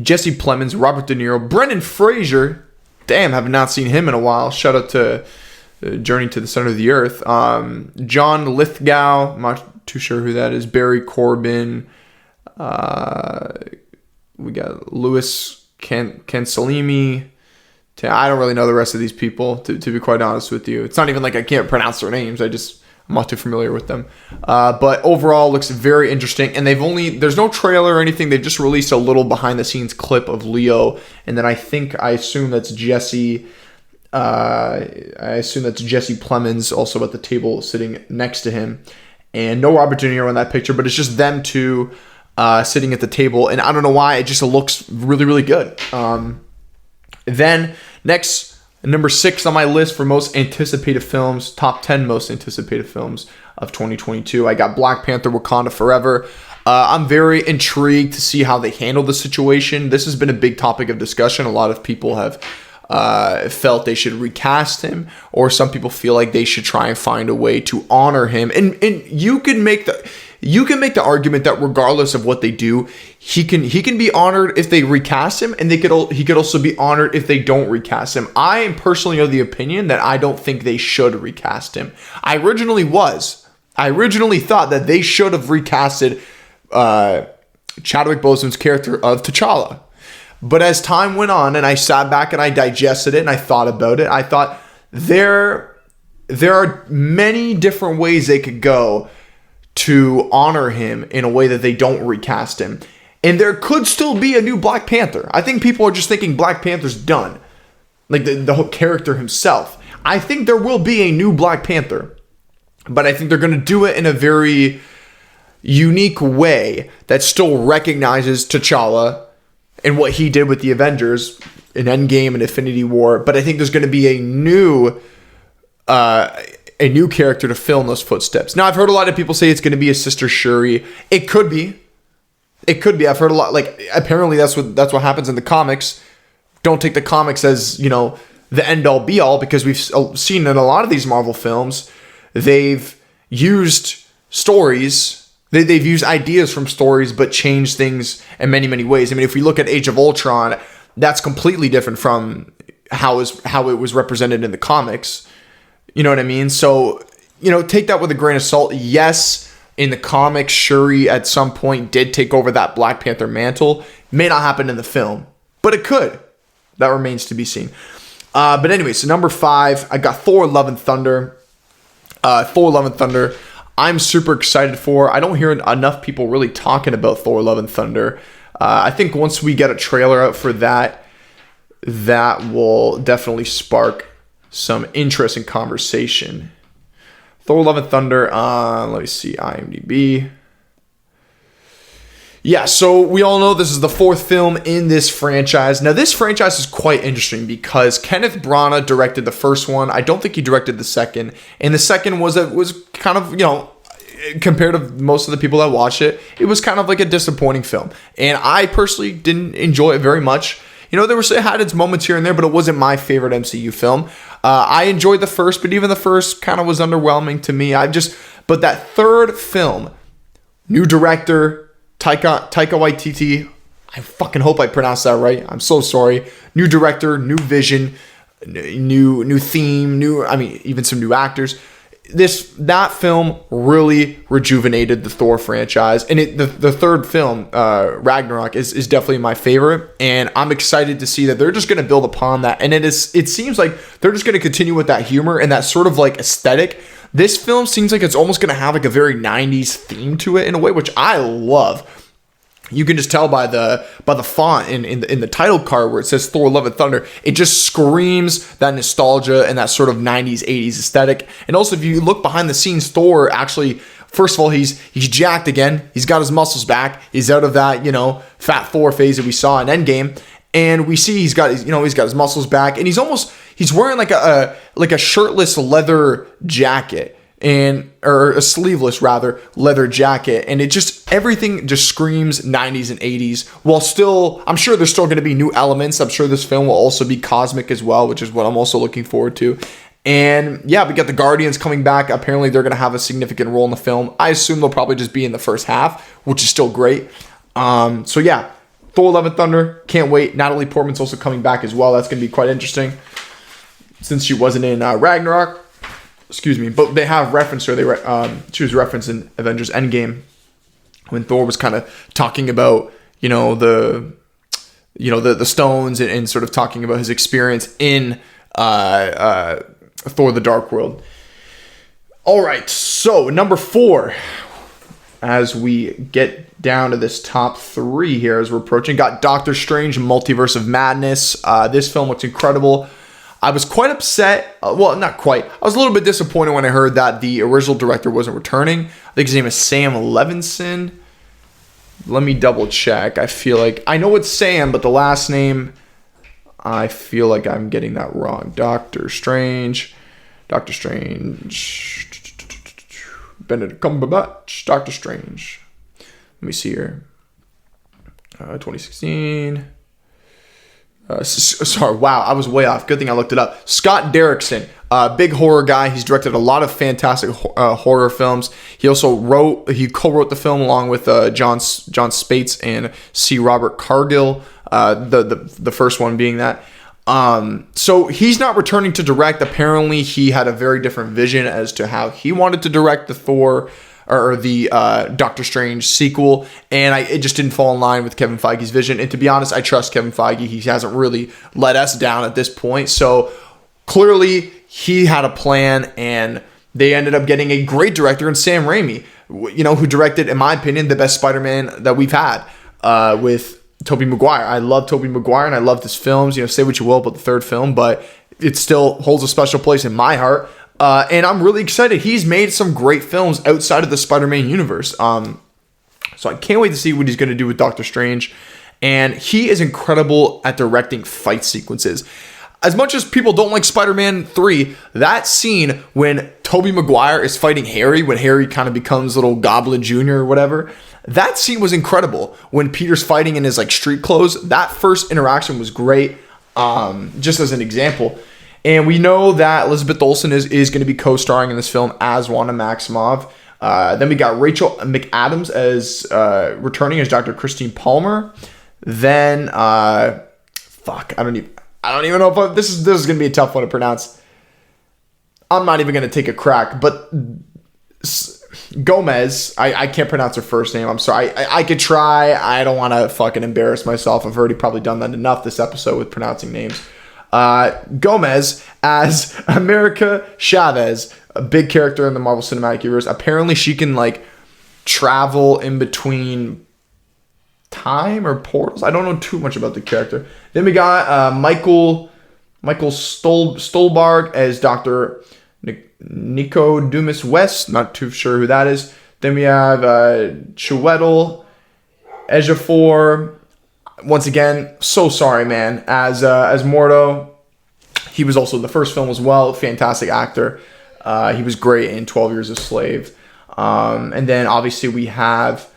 Jesse Plemons, Robert De Niro, Brendan Fraser. Damn, have not seen him in a while. Shout out to Journey to the Center of the Earth. John Lithgow. I'm not too sure who that is. Barry Corbin. We got Louis Cancelimi. I don't really know the rest of these people, to be quite honest with you. It's not even like I can't pronounce their names. I'm not too familiar with them. But overall, looks very interesting. And there's no trailer or anything. They've just released a little behind the scenes clip of Leo. And then I assume that's Jesse. I assume that's Jesse Plemons also at the table sitting next to him. And no Robert De Niro in that picture, but it's just them two sitting at the table. And I don't know why, it just looks really, really good. Then next, number 6 on my list for most anticipated films, top 10 most anticipated films of 2022. I got Black Panther: Wakanda Forever. I'm very intrigued to see how they handle the situation. This has been a big topic of discussion. A lot of people have felt they should recast him, or some people feel like they should try and find a way to honor him. And you can make the argument that regardless of what they do, he can be honored if they recast him, and he could also be honored if they don't recast him. I am personally of the opinion that I don't think they should recast him. I originally thought that they should have recasted Chadwick Boseman's character of T'Challa. But as time went on and I sat back and I digested it and I thought about it, I thought there are many different ways they could go to honor him in a way that they don't recast him. And there could still be a new Black Panther. I think people are just thinking Black Panther's done. Like the whole character himself. I think there will be a new Black Panther. But I think they're going to do it in a very unique way that still recognizes T'Challa and what he did with the Avengers in Endgame and Infinity War. But I think there's going to be a new character to fill in those footsteps. Now, I've heard a lot of people say it's going to be his sister Shuri. It could be. I've heard a lot. Like, apparently that's what happens in the comics. Don't take the comics as, the end all be all, because we've seen in a lot of these Marvel films, they've used stories. They've used ideas from stories, but changed things in many, many ways. I mean, if we look at Age of Ultron, that's completely different from how it was represented in the comics. You know what I mean? So, take that with a grain of salt. Yes, in the comics, Shuri at some point did take over that Black Panther mantle. May not happen in the film, but it could. That remains to be seen. But anyway, so number 5, I got Thor: Love and Thunder. Thor: Love and Thunder. I'm super excited for. I don't hear enough people really talking about Thor: Love and Thunder. I think once we get a trailer out for that will definitely spark some interesting conversation. Thor: Love and Thunder. Let me see, IMDb. Yeah, so we all know this is the 4th film in this franchise. Now, this franchise is quite interesting because Kenneth Branagh directed the first one. I don't think he directed the second. And the second was kind of, compared to most of the people that watched it, it was kind of like a disappointing film. And I personally didn't enjoy it very much. It had its moments here and there, but it wasn't my favorite MCU film. I enjoyed the first, but even the first kind of was underwhelming to me. But that third film, new director, Taika Waititi, I fucking hope I pronounced that right. I'm so sorry. New director, new vision, new theme, even some new actors. That film really rejuvenated the Thor franchise, and the third film, Ragnarok, is definitely my favorite, and I'm excited to see that they're just going to build upon that, and it seems like they're just going to continue with that humor and that sort of like aesthetic. This film seems like it's almost going to have like a very 90s theme to it in a way, which I love. you can just tell by the font in the title card where it says Thor: Love and Thunder. It just screams that nostalgia and that sort of 90s, 80s aesthetic. And also, if you look behind the scenes, Thor actually, first of all, he's jacked again. He's got his muscles back. He's out of that, fat Thor phase that we saw in Endgame. And we see he's got his muscles back, and he's wearing like a shirtless leather jacket. Or a sleeveless rather leather jacket, and everything just screams 90s and 80s, while still, I'm sure there's still going to be new elements. I'm sure this film will also be cosmic as well, which is what I'm also looking forward to. And yeah, we got the Guardians coming back. Apparently they're going to have a significant role in the film. I assume they'll probably just be in the first half, which is still great. So yeah, Thor: Love and Thunder, can't wait. Natalie Portman's also coming back as well. That's going to be quite interesting since she wasn't in Ragnarok. Excuse me, but they have referenced her. She was referenced in Avengers Endgame when Thor was kind of talking about the stones and sort of talking about his experience in Thor: The Dark World. All right, so number 4, as we get down to this top 3 here as we're approaching, got Doctor Strange: Multiverse of Madness. This film looks incredible. I was quite upset. Well, not quite. I was a little bit disappointed when I heard that the original director wasn't returning. I think his name is Sam Levinson. Let me double check. I feel like I know it's Sam, but the last name, I feel like I'm getting that wrong. Doctor Strange. Benedict Cumberbatch. Doctor Strange. Let me see here. 2016. Sorry, wow, I was way off. Good thing I looked it up. Scott Derrickson, big horror guy. He's directed a lot of fantastic horror films. He also co-wrote the film along with John Spates and C. Robert Cargill. The first one being that. So he's not returning to direct. Apparently, he had a very different vision as to how he wanted to direct the Thor or the Doctor Strange sequel, and it just didn't fall in line with Kevin Feige's vision. And to be honest, I trust Kevin Feige. He hasn't really let us down at this point. So clearly he had a plan, and they ended up getting a great director in Sam Raimi, who directed, in my opinion, the best Spider-Man that we've had with Tobey Maguire. I love Tobey Maguire, and I love his films. Say what you will about the third film, but it still holds a special place in my heart. And I'm really excited. He's made some great films outside of the Spider-Man universe. So I can't wait to see what he's going to do with Doctor Strange. And he is incredible at directing fight sequences. As much as people don't like Spider-Man 3, that scene when Tobey Maguire is fighting Harry, when Harry kind of becomes little Goblin Jr. or whatever, that scene was incredible. When Peter's fighting in his street clothes, that first interaction was great. Just as an example. And we know that Elizabeth Olsen is going to be co-starring in this film as Wanda Maximoff. Then we got Rachel McAdams as returning as Dr. Christine Palmer. Then I don't even know if this is going to be a tough one to pronounce. I'm not even going to take a crack, but Gomez, I can't pronounce her first name. I'm sorry. I could try. I don't want to fucking embarrass myself. I've already probably done that enough this episode with pronouncing names. Gomez as America Chavez, a big character in the Marvel Cinematic Universe. Apparently she can travel in between time or portals. I don't know too much about the character. Then we got Michael Stolbarg as Dr. Nico Dumas West. Not too sure who that is. Then we have Chiwetel Ejiofor. Once again, so sorry, man. As Mordo, he was also in the first film as well. Fantastic actor. He was great in 12 Years a Slave. And then obviously we have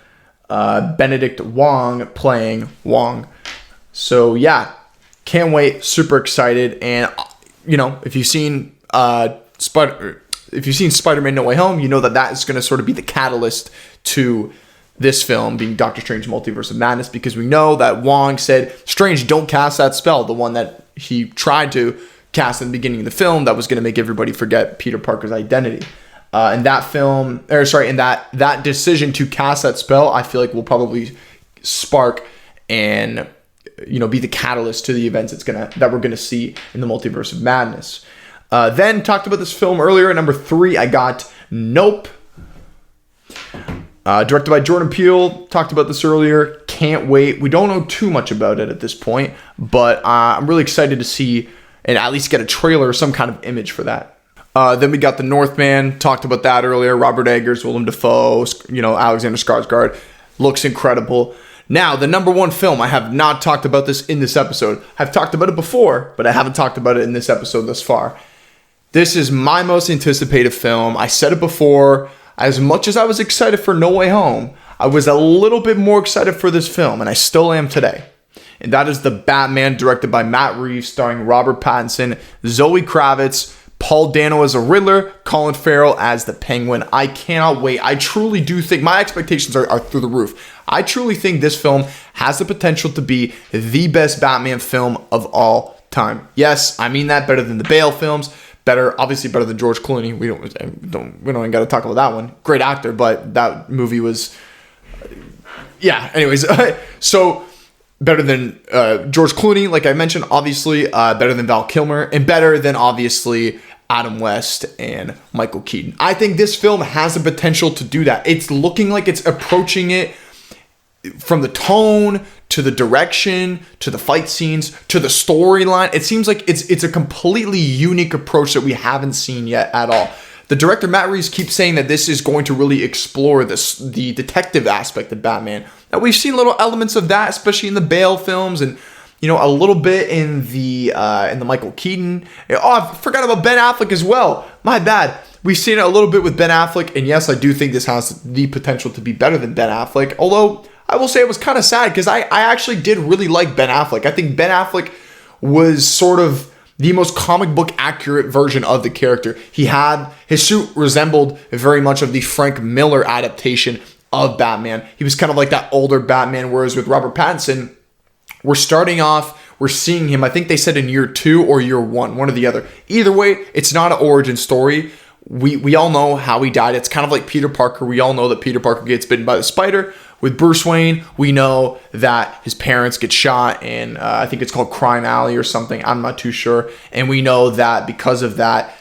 Benedict Wong playing Wong. So yeah, can't wait. Super excited. And if you've seen Spider-Man No Way Home, you know that is going to sort of be the catalyst to this film being Doctor Strange Multiverse of Madness, because we know that Wong said, Strange, don't cast that spell, the one that he tried to cast in the beginning of the film that was going to make everybody forget Peter Parker's identity. And that decision to cast that spell, I feel like will probably spark and be the catalyst to the events that we're gonna see in the Multiverse of Madness. Then talked about this film earlier. At number 3, I got Nope. Directed by Jordan Peele. Talked about this earlier. Can't wait. We don't know too much about it at this point, but I'm really excited to see and at least get a trailer or some kind of image for that. Then we got The Northman. Talked about that earlier. Robert Eggers, Willem Dafoe, Alexander Skarsgård. Looks incredible. Now, the number one film. I have not talked about this in this episode. I've talked about it before, but I haven't talked about it in this episode thus far. This is my most anticipated film. I said it before. As much as I was excited for No Way Home, I was a little bit more excited for this film, and I still am today. And that is The Batman, directed by Matt Reeves, starring Robert Pattinson, Zoe Kravitz, Paul Dano as a Riddler, Colin Farrell as the Penguin. I cannot wait. I truly do think my expectations are through the roof. I truly think this film has the potential to be the best Batman film of all time. Yes, I mean that better than the Bale films. Obviously better than George Clooney. We don't even got to talk about that one. Great actor, but that movie was, yeah. Anyways, so better than George Clooney, like I mentioned, obviously better than Val Kilmer, and better than obviously Adam West and Michael Keaton. I think this film has the potential to do that. It's looking like it's approaching it from the tone to the direction, to the fight scenes, to the storyline. It seems like it's a completely unique approach that we haven't seen yet at all. The director, Matt Reeves, keeps saying that this is going to really explore the detective aspect of Batman. Now, we've seen little elements of that, especially in the Bale films, and a little bit in the Michael Keaton. Oh, I forgot about Ben Affleck as well. My bad. We've seen it a little bit with Ben Affleck, and yes, I do think this has the potential to be better than Ben Affleck, although I will say it was kind of sad because I actually did really like Ben Affleck. I think Ben Affleck was sort of the most comic book accurate version of the character. His suit resembled very much of the Frank Miller adaptation of Batman. He was kind of like that older Batman, whereas with Robert Pattinson, we're seeing him, I think they said in year 2 or year 1, one or the other. Either way, it's not an origin story. We all know how he died. It's kind of like Peter Parker. We all know that Peter Parker gets bitten by the spider. With Bruce Wayne, we know that his parents get shot in, I think it's called Crime Alley or something. I'm not too sure. And we know that because of that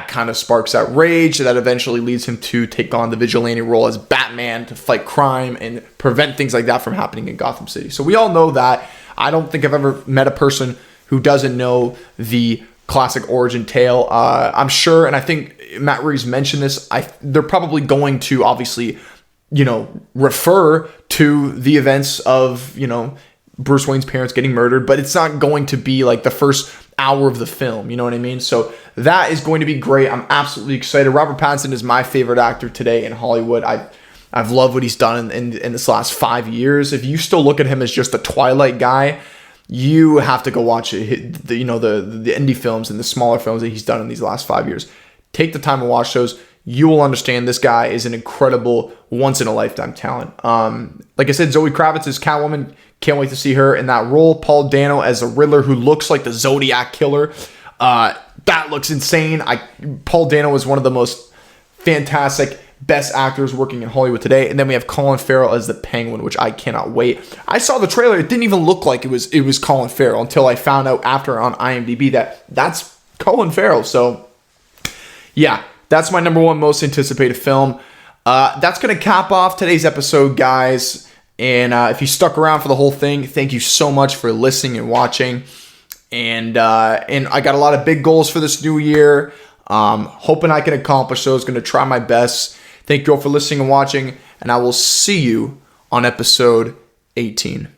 kind of sparks that rage that eventually leads him to take on the vigilante role as Batman to fight crime and prevent things like that from happening in Gotham City. So we all know that. I don't think I've ever met a person who doesn't know the classic origin tale. I'm sure, and I think Matt Reeves mentioned this, they're probably going to obviously refer to the events of, Bruce Wayne's parents getting murdered, but it's not going to be like the first hour of the film, you know what I mean? So that is going to be great. I'm absolutely excited. Robert Pattinson is my favorite actor today in Hollywood. I've loved what he's done in this last 5 years. If you still look at him as just a Twilight guy, you have to go watch it, the indie films and the smaller films that he's done in these last 5 years. Take the time to watch those. You will understand this guy is an incredible once-in-a-lifetime talent. Like I said, Zoe Kravitz is Catwoman. Can't wait to see her in that role. Paul Dano as a Riddler who looks like the Zodiac Killer. That looks insane. Paul Dano is one of the most fantastic, best actors working in Hollywood today. And then we have Colin Farrell as the Penguin, which I cannot wait. I saw the trailer. It didn't even look like it was Colin Farrell until I found out after on IMDb that that's Colin Farrell. So, yeah. That's my number one most anticipated film. That's going to cap off today's episode, guys. And if you stuck around for the whole thing, thank you so much for listening and watching. And I got a lot of big goals for this new year. Hoping I can accomplish those. Going to try my best. Thank you all for listening and watching. And I will see you on episode 18.